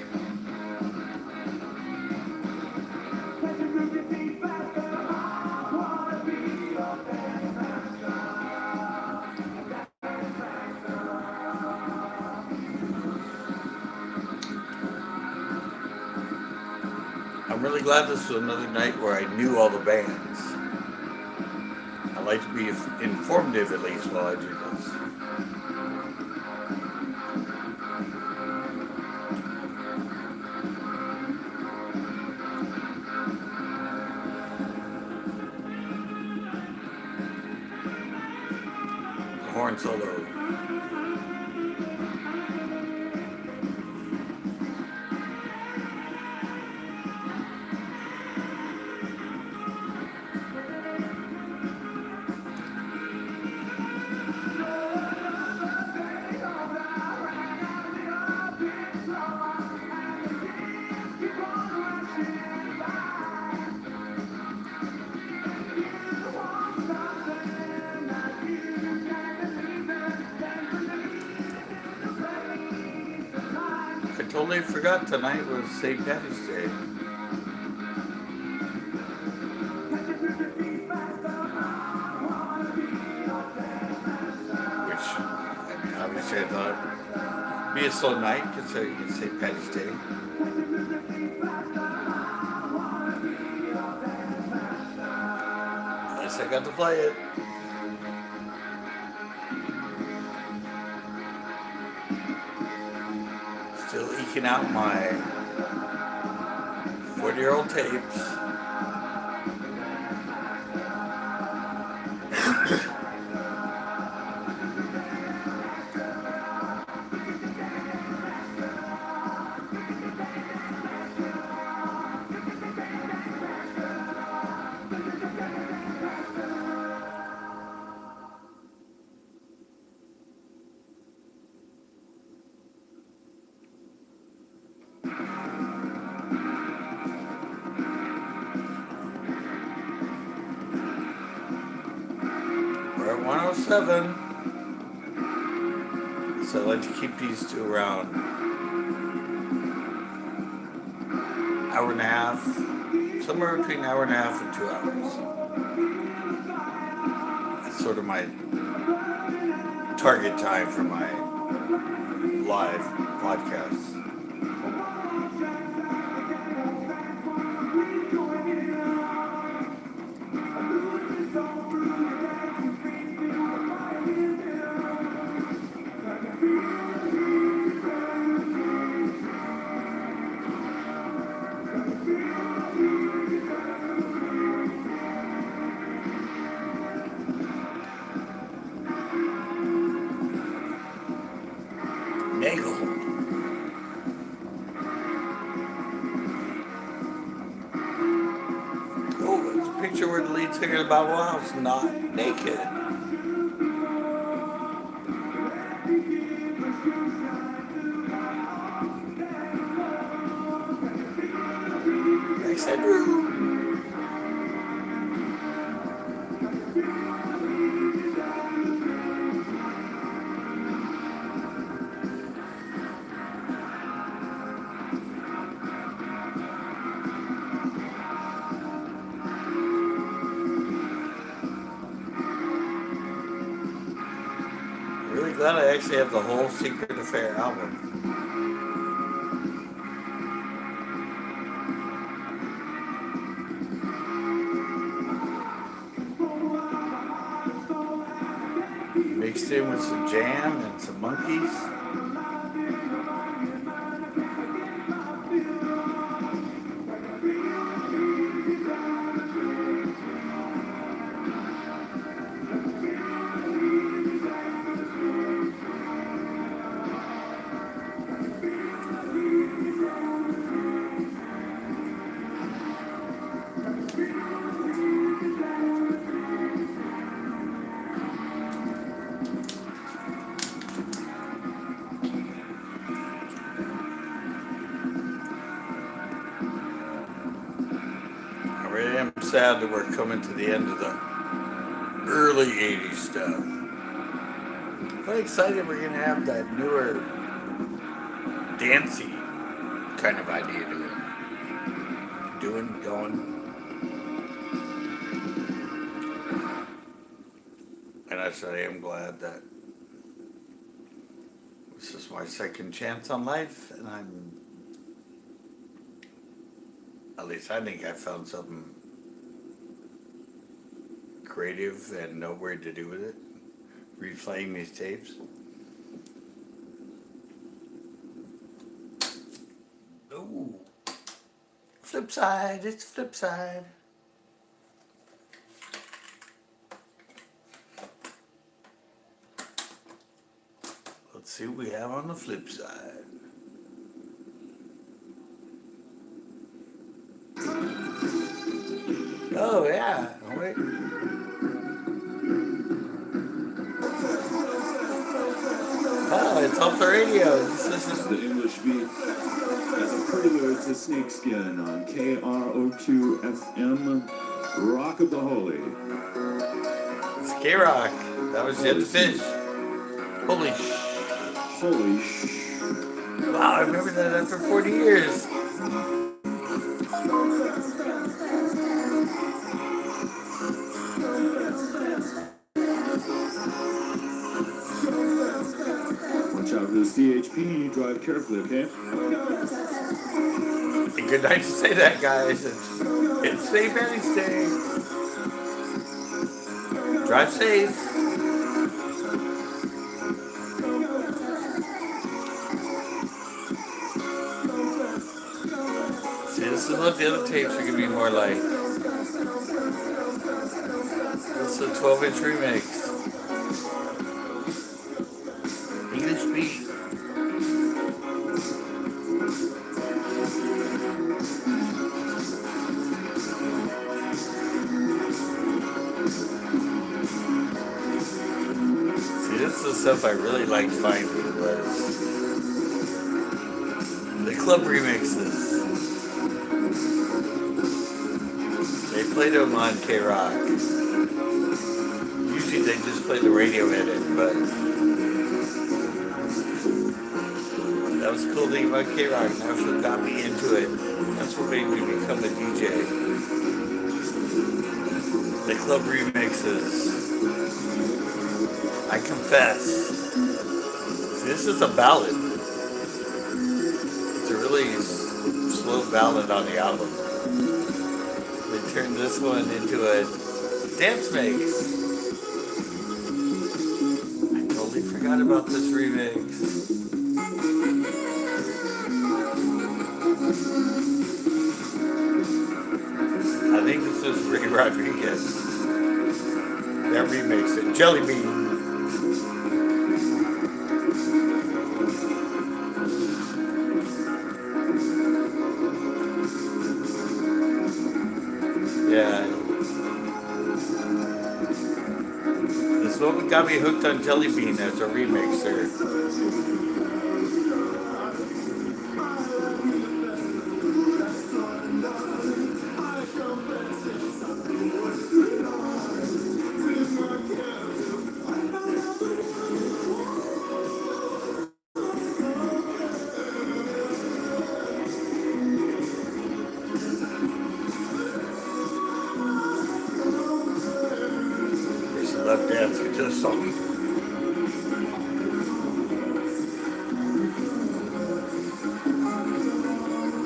I'm really glad this was another night where I knew all the bands. I like to be informative at least while I do this. The horn solo. I totally forgot tonight was St. Patrick's Day. Which, I mean, obviously I thought it'd be a slow night because it's St. Patrick's Day. At least I got to play it. Still eking out my 40-year-old tapes. We're at 107. So I like to keep these to around hour and a half, somewhere between an hour and a half and 2 hours. That's sort of my target time for my live podcasts. Nagel. Oh, there's a picture where the lead singer of the Bible House not naked. Backside room. Really glad I actually have the whole Secret Affair album. Mixed in with some Jam and some Monkeys. I really am sad that we're coming to the end of the early 80s stuff. But excited we're going to have that newer dancey kind of idea to it. Going. And I said I am glad that this is my second chance on life, and at least I think I found something creative and noteworthy to do with it. Replaying these tapes. Ooh. Flipside, it's Flipside. Let's see what we have on the flip side. Oh yeah, wait. Oh, it's off the radio. This is the English beat as a prelude to Snakeskin on KRO2 FM, Rock of the Holy. It's K-Rock. That was Jet the Fish. Holy sh. Wow, I remember that after 40 years. Watch out for the CHP. Drive carefully, okay? And good night to say that, guys. It's St. Patty's Day. Drive safe. See, this is what the other tapes are going to be more like. This is a 12-inch remix. English beat. See, this is the stuff I really liked finding was the club remixes. They played them on K-Rock. Usually they just play the radio edit, but that was the cool thing about K-Rock. That's what got me into it. That's what made me become a DJ. The club remixes. I confess. See, this is a ballad. It's a really slow ballad on the album. They turned this one into a dance mix. I totally forgot about this remix. I think this is Ray Rodriguez. That remix it. Jelly Bean. Yeah. This one got me hooked on Jelly Bean as a remixer. Love dancing to the song.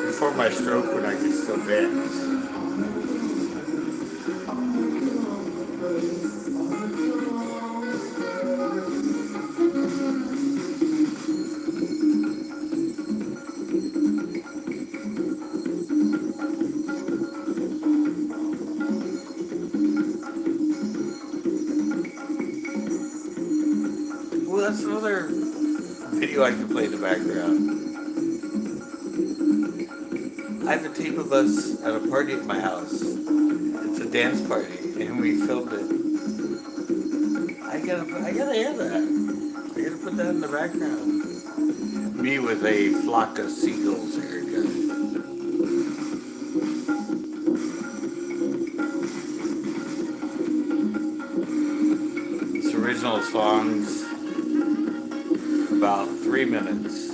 Before my stroke, when I could still dance. Well, that's another video I can play in the background. I have a tape of us at a party at my house. It's a dance party, and we filmed it. I gotta hear that. I gotta put that in the background. Me with a flock of seagulls haircut. It's original songs. About 3 minutes.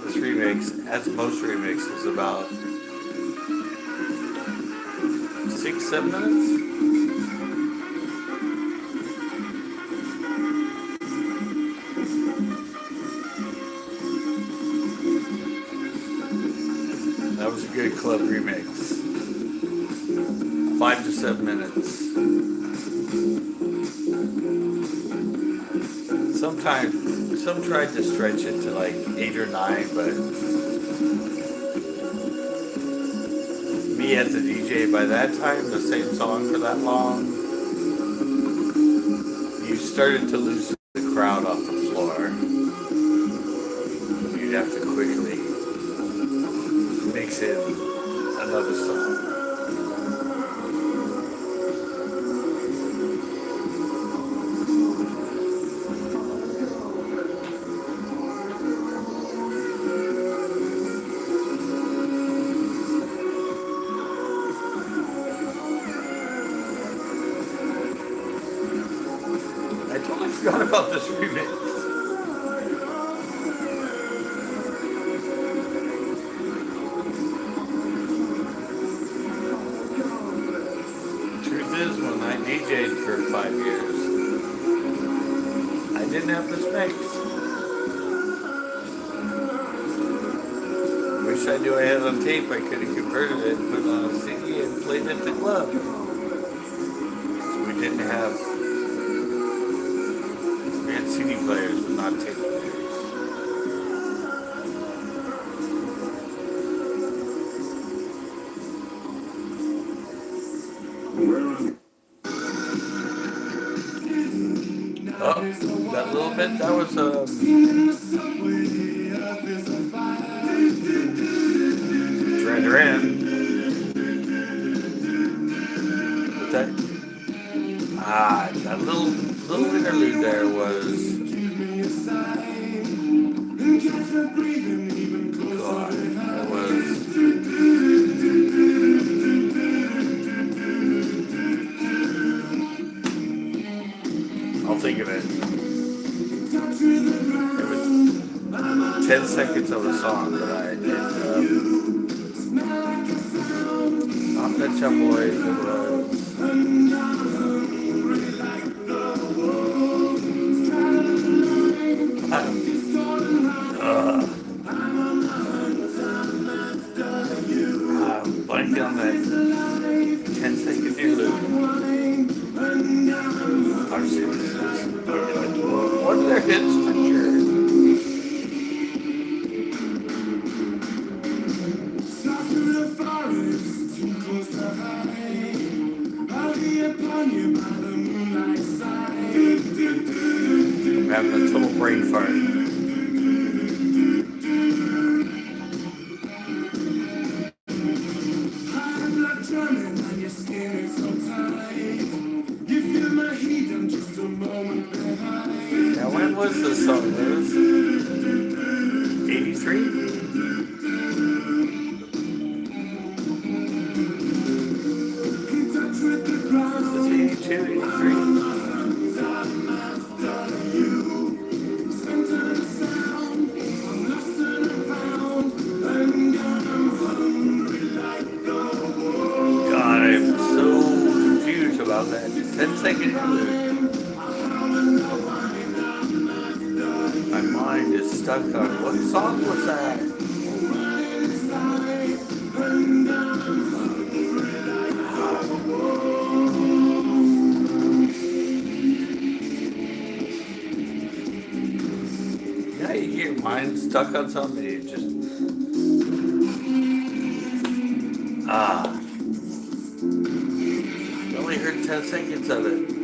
This remix, as most remixes, about 6-7 minutes. That was a good club remix. 5 to 7 minutes. Some tried to stretch it to like 8 or 9, but me as a DJ, by that time, the same song for that long, you started to lose the crowd off the floor. You'd have to quickly mix in another song. I forgot about this remix. Truth is, when I DJ'd for 5 years, I didn't have this mix. Wish I knew I had it on tape. I could have converted it, put it on a CD, and played it at the club. So we didn't have. We had CD players, but not tape players. Oh, that little bit, that was Duran Duran. But that little interlude there was. God, that was. I'll think of it. It was 10 seconds of a song, but not Pet Shop Boys, it was. I'm blanking on that 10-second interlude. Obviously, this is one of their hits for sure. I'm having a total brain fart. Now, when was this song? It was 83? Is this 82, 83? God, I'm so confused about that 10-second interlude. My mind is stuck on what song was that? Yeah, you get your mind stuck on something, you just you only heard 10 seconds of it.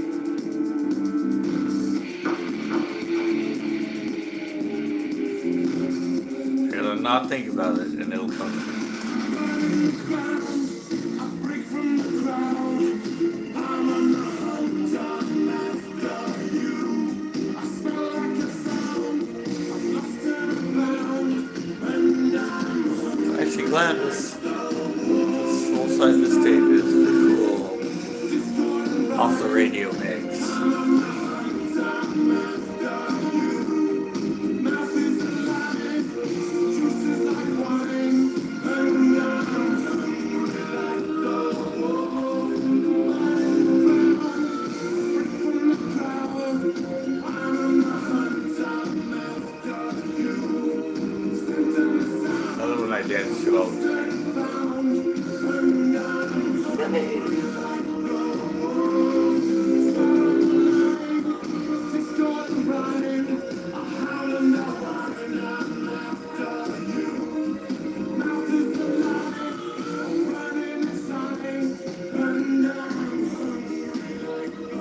Not think about it, and it'll come to me. I'm actually glad this whole side of this tape is pretty cool. Off the radio mix. I dance to all the time.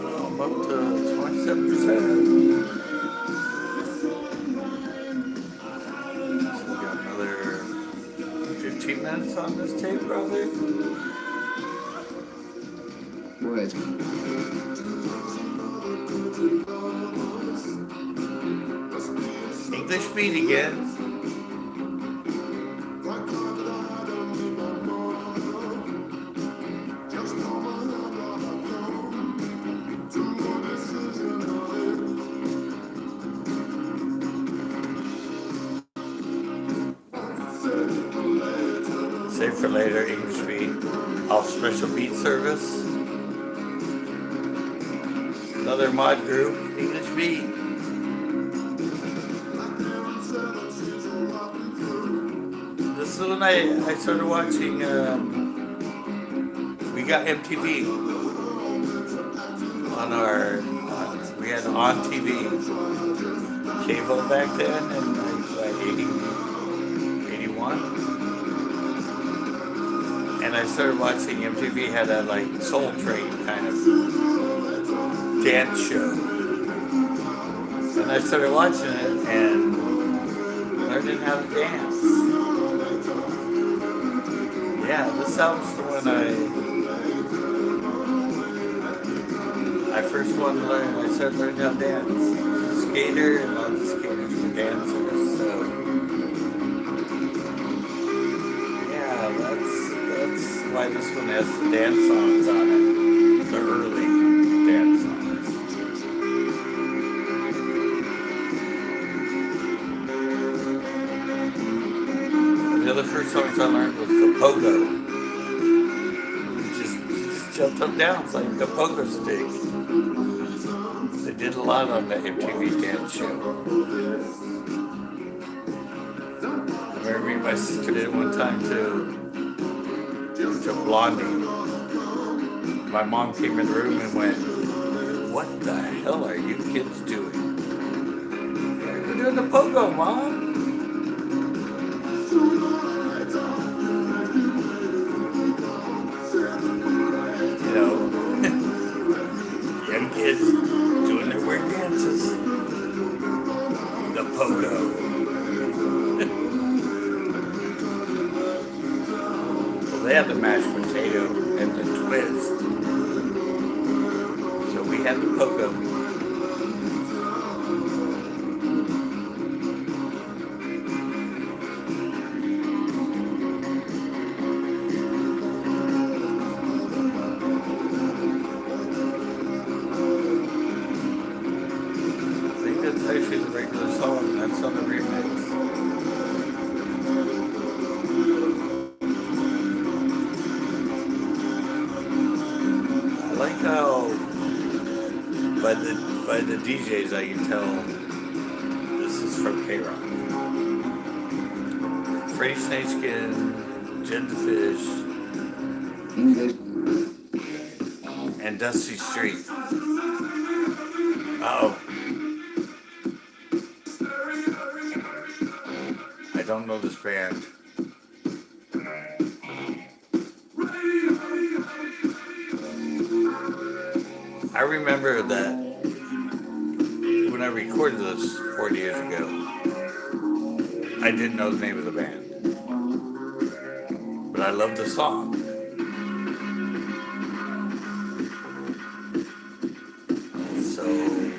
Well, I'm up to 27%. 15 minutes on this tape, probably. Right. English beat again. Save for later, English beat. Off special beat service. Another mod group, English beat. This is when I started watching, we got MTV on our, we had on TV cable back then in like 81. And I started watching MTV had a like Soul Train kind of dance show. And I started watching it and learning how to dance. Yeah, this was the one I first wanted to learn. I started learning how to dance. I was a skater and all the skaters were dancers, so yeah, that's why this one has the dance songs on it. The early dance songs. The other first songs I learned was the pogo. You just jumped up and down. It's like a pogo stick. They did a lot on the MTV dance show. I remember me and my sister did it one time to Blondie. My mom came in the room and went, "What the hell are you kids doing?" "We're doing the pogo, Mom." You know, young kids doing their weird dances. The pogo. Well, they had the mashed potato and the twist. So we had the pogo. I think that's actually the regular song. That's on the remix. I like how by the DJs I can tell this is from K-Rock. Freddie Snakeskin, Jen the Fish, and Dusty Street. Uh-oh. I don't know this band. I remember that when I recorded this 40 years ago, I didn't know the name of the band. But I loved the song. So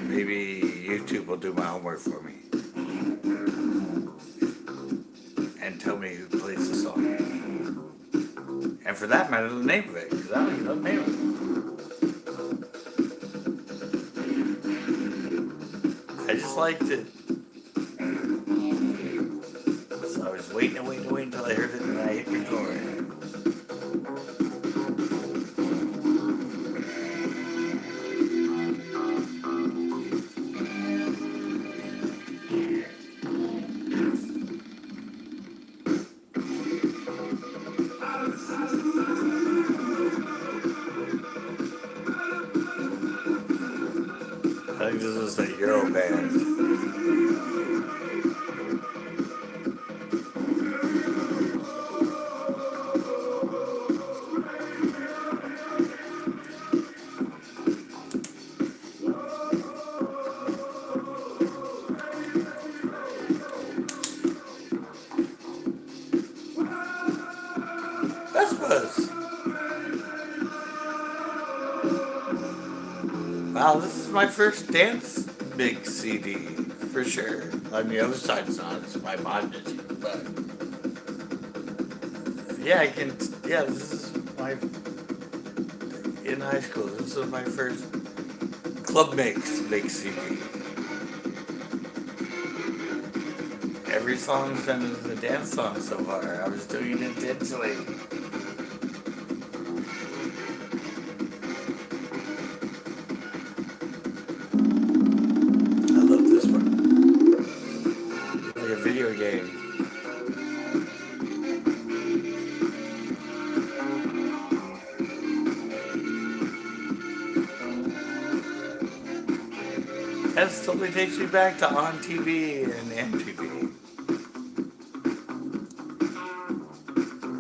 maybe YouTube will do my homework for me. And tell me who plays the song. And for that matter, the name of it, because I don't even know the name of it. I just liked it. So I was waiting until I heard it and I hit record. I think this is the Euro band. Vespas. Wow, this is my first dance mix CD, for sure. On the other side's not, it's my mod music, but yeah, this is my, in high school, this was my first club mix CD. every song's been the dance song so far. I was doing it intentionally. I love this one. Like a video game. That totally takes me back to On TV and MTV.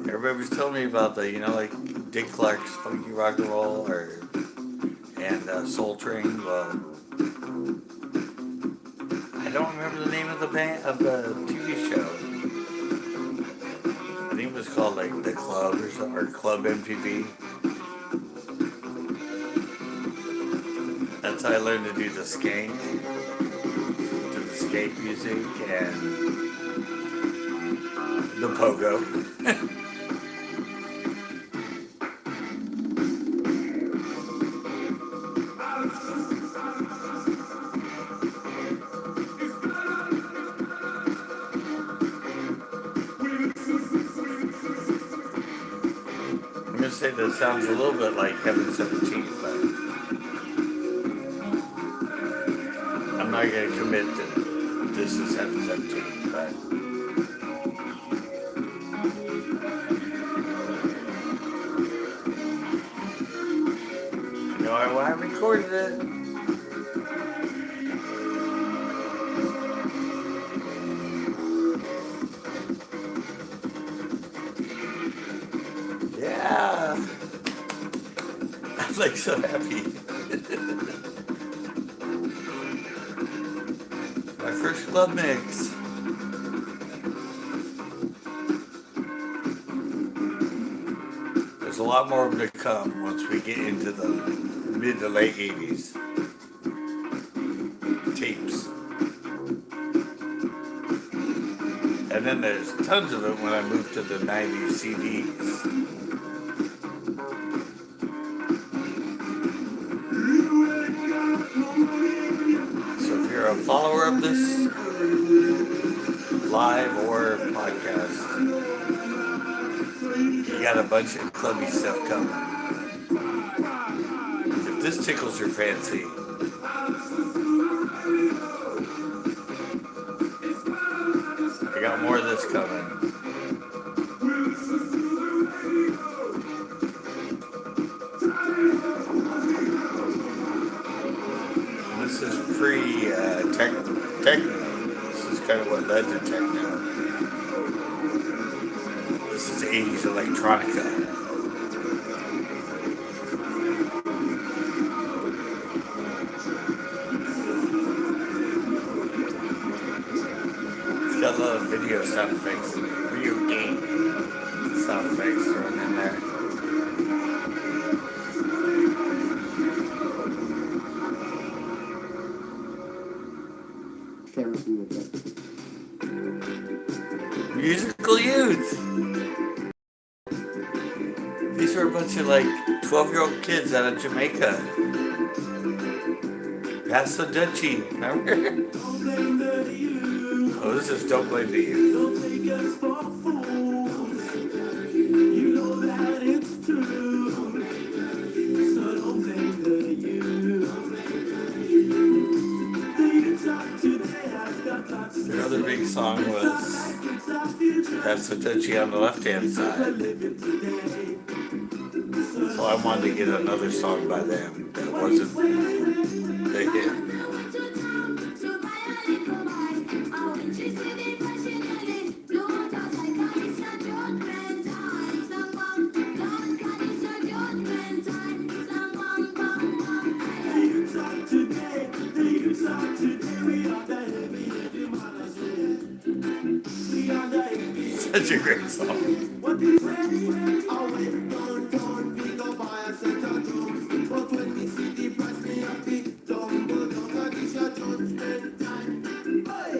Everybody was telling me about the, like Dick Clark's Funky Rock and Roll and Soul Train. Well, I don't remember the name of the TV show. I think it was called like The Club or something, or Club MTV. That's how I learned to do the skank, music, and the pogo. I'm gonna say that sounds a little bit like Heaven 17, but I'm not going to commit that this is Heaven 17, but you know why I recorded it. Yeah, I'm like so happy. My first club mix. There's a lot more to come once we get into the mid to late 80s. Tapes. And then there's tons of it when I moved to the 90s CDs. So if you're a follower of this live or podcast, you got a bunch of clubby stuff coming. If this tickles your fancy, I got more of this coming. And this is pre-techno. This is kind of what led to techno. This is 80s electronica. It's got a lot of video sound effects, video game sound effects thrown in there. Musical youth. These are a bunch of like 12-year-old kids out of Jamaica. Pass the Dutchie, remember? Oh, this is Don't Blame the Youth. Their other big song was Pass the Dutchie on the left-hand side. So I wanted to get another song by them that wasn't the hit. Such a great song.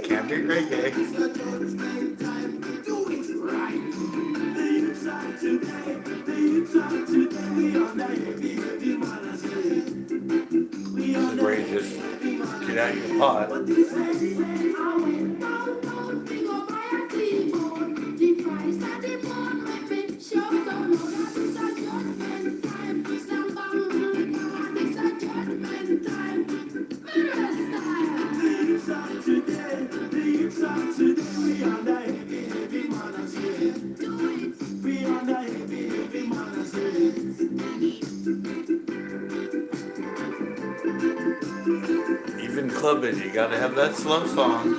Can't be reggae. This is where you just get out of your pot. clubbing, you gotta have that slow song.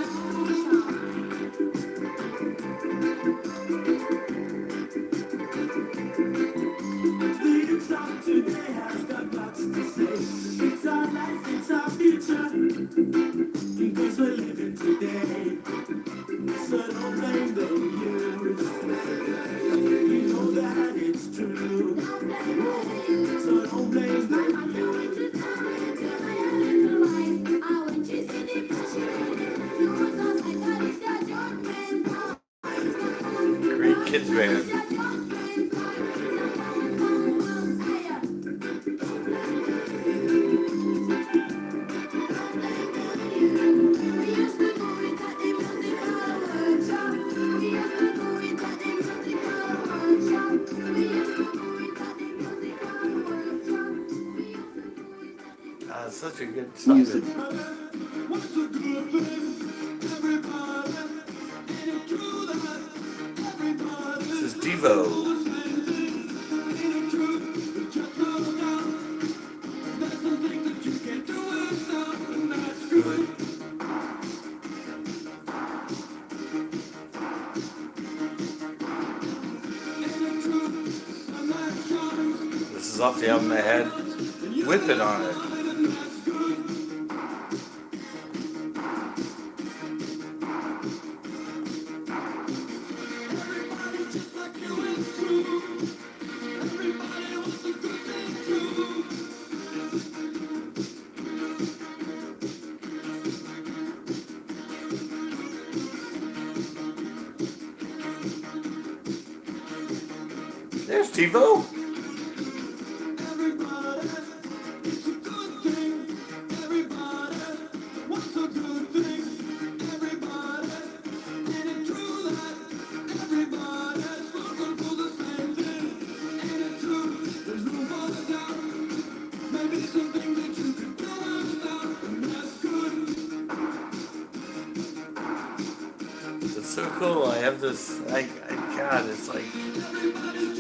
Leaders of today have got lots to say. It's our life, it's our future. Because we're living today. So don't blame the youth. You know that it's true. So don't blame the youth. Great kids band. Such a good song. Music. What's a good thing? Everybody. Ain't it true that everybody This is Devo. This is off the album that had Whippin' on it. There's Devo. It's so cool. I have this, God, it's like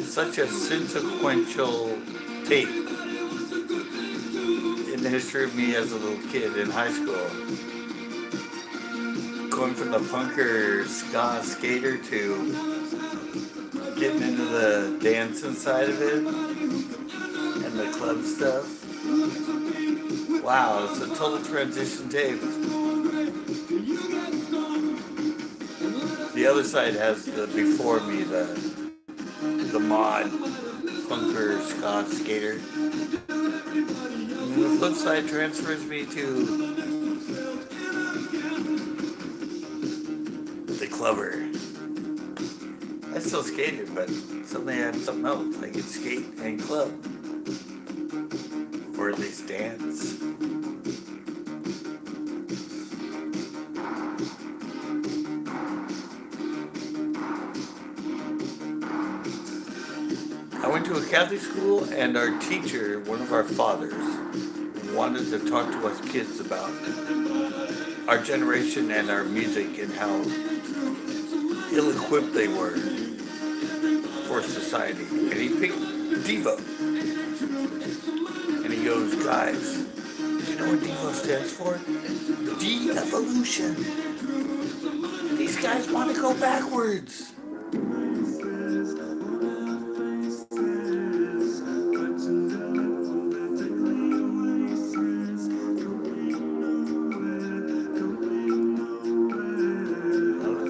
such a consequential tape in the history of me as a little kid in high school. Going from the punker ska skater to getting into the dancing side of it and the club stuff. Wow, it's a total transition tape. The other side has the before me, the mod punker ska skater. And the flip side transfers me to the clubber. I still skated, but suddenly I had something else. I could skate and club. Or at least dance. I went to a Catholic school, and our teacher, one of our fathers, wanted to talk to us kids about our generation and our music and how ill-equipped they were for society. And he picked Devo. And he goes, guys, do you know what Devo stands for? De-evolution. These guys want to go backwards.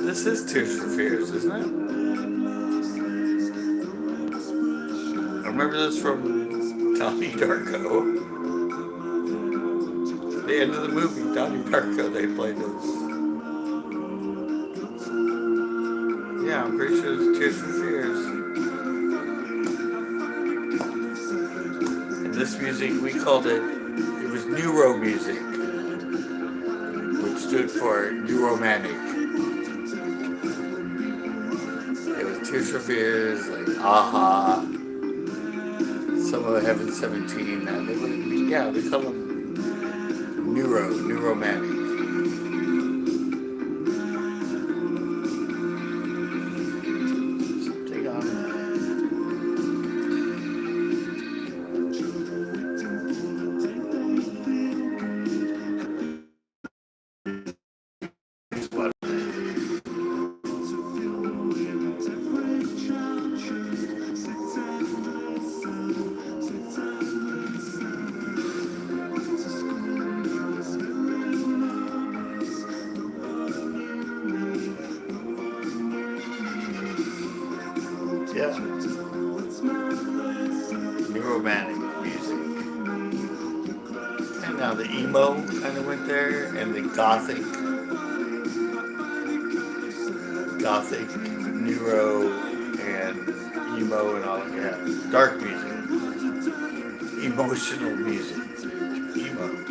This is Tears for Fears, isn't it? I remember this from Donnie Darko. The end of the movie, Donnie Darko, they played this. Yeah, I'm pretty sure it's Tears for Fears. And this music, we called it was neuro music, which stood for New Romantic. Tears for Fears, like Aha, some of Heaven 17. They call them New Romantic. Something on Yeah. New romantic music. And now the emo kind of went there, and the gothic, neuro, and emo and all. Yeah, dark music, emotional music, emo.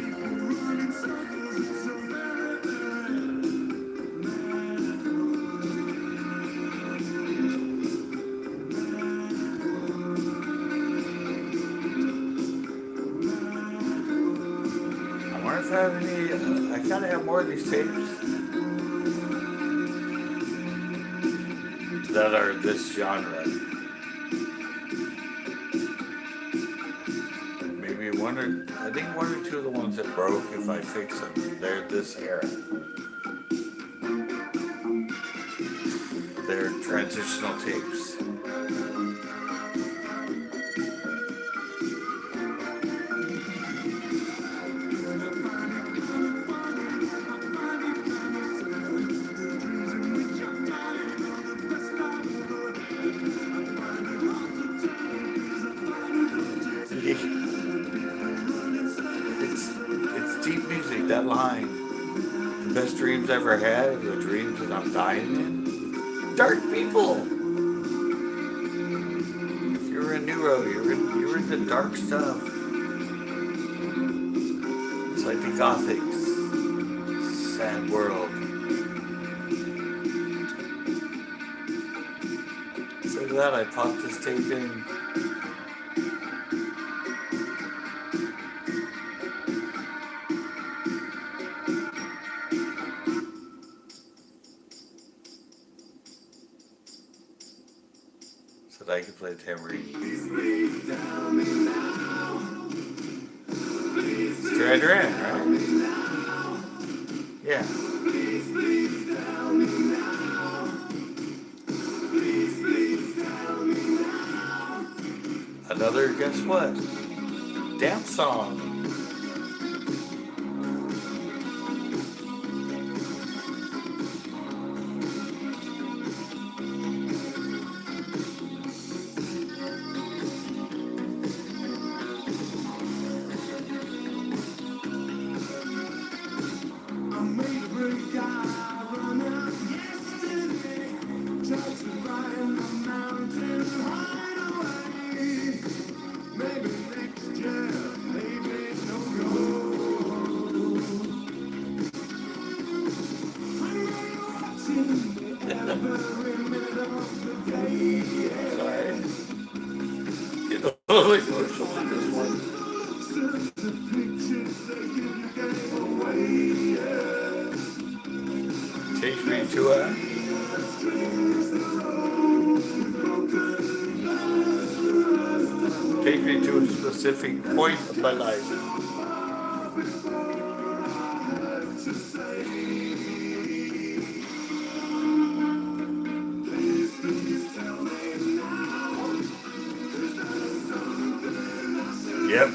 I wonder if I have any. I gotta have more of these tapes that are this genre. Maybe I think one or two of the ones that broke, if I fix them, they're this era. They're transitional tapes. It's deep music, that line. The best dreams I ever had are the dreams that I'm dying in. Dark people! If you're a neuro, you're into dark stuff. It's like the Gothics. Sad world. So look at that, I popped this tape in. So that I can play the tambourine. It's Duran Duran, right? Yeah. Another, guess what? Dance song. Sorry. Get a little emotional on this one. Takes me to a specific point of my life. Yep.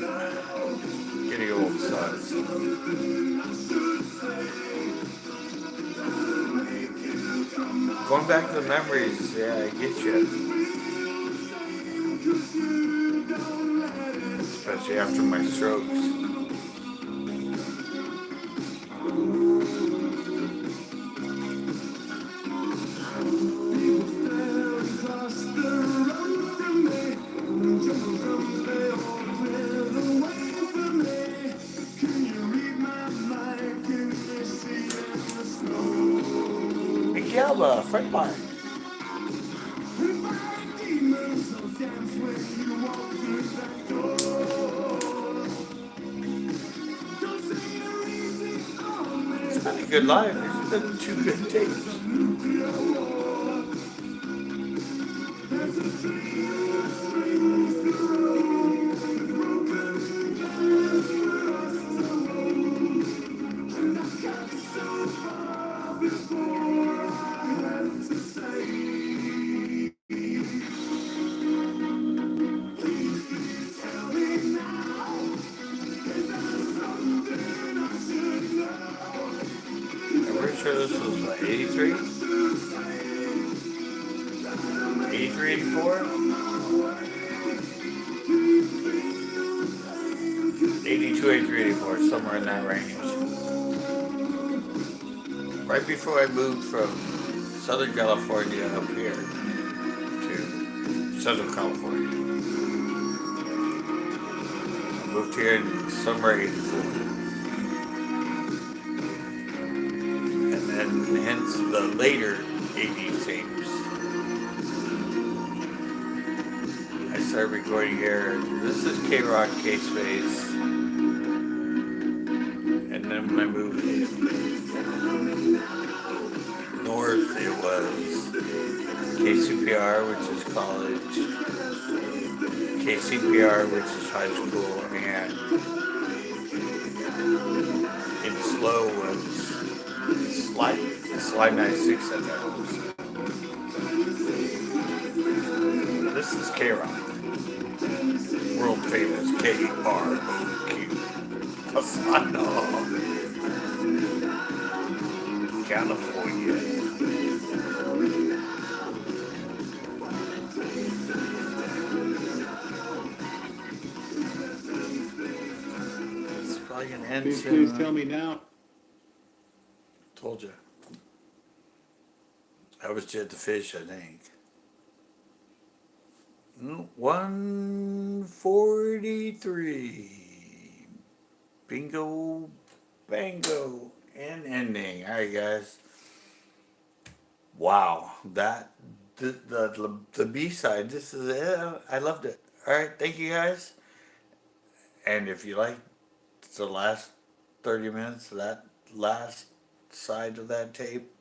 Getting old, sons. Going back to the memories, yeah, I get you. Especially after my strokes. A friend of mine. It's been a good life. It's been 2 good tapes. I'm pretty sure this was, what, 83? 83, 84? 82, 83, 84, somewhere in that range. Right before I moved from Southern California up here to Central California. I moved here in summer 84. And then hence the later 80s tapes. I started recording here. This is K-Rock, K-Space. And then when I moved north, it was KCPR, which is college, KCPR, which is high school, and in slow was Slide 96 FM. This is K-Rock, world famous KROQ. Pasano, California. It's probably gonna end Please soon. tell me now. Told you. I was Jed the Fish, I think. 143. Bingo, bango, and ending. All right, guys. Wow, that the B side. This is it. I loved it. All right, thank you guys. And if you like the last 30 minutes of that last side of that tape,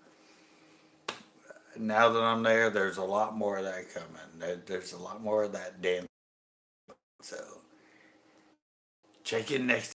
now that I'm there, there's a lot more of that coming. There's a lot more of that damn. So check in next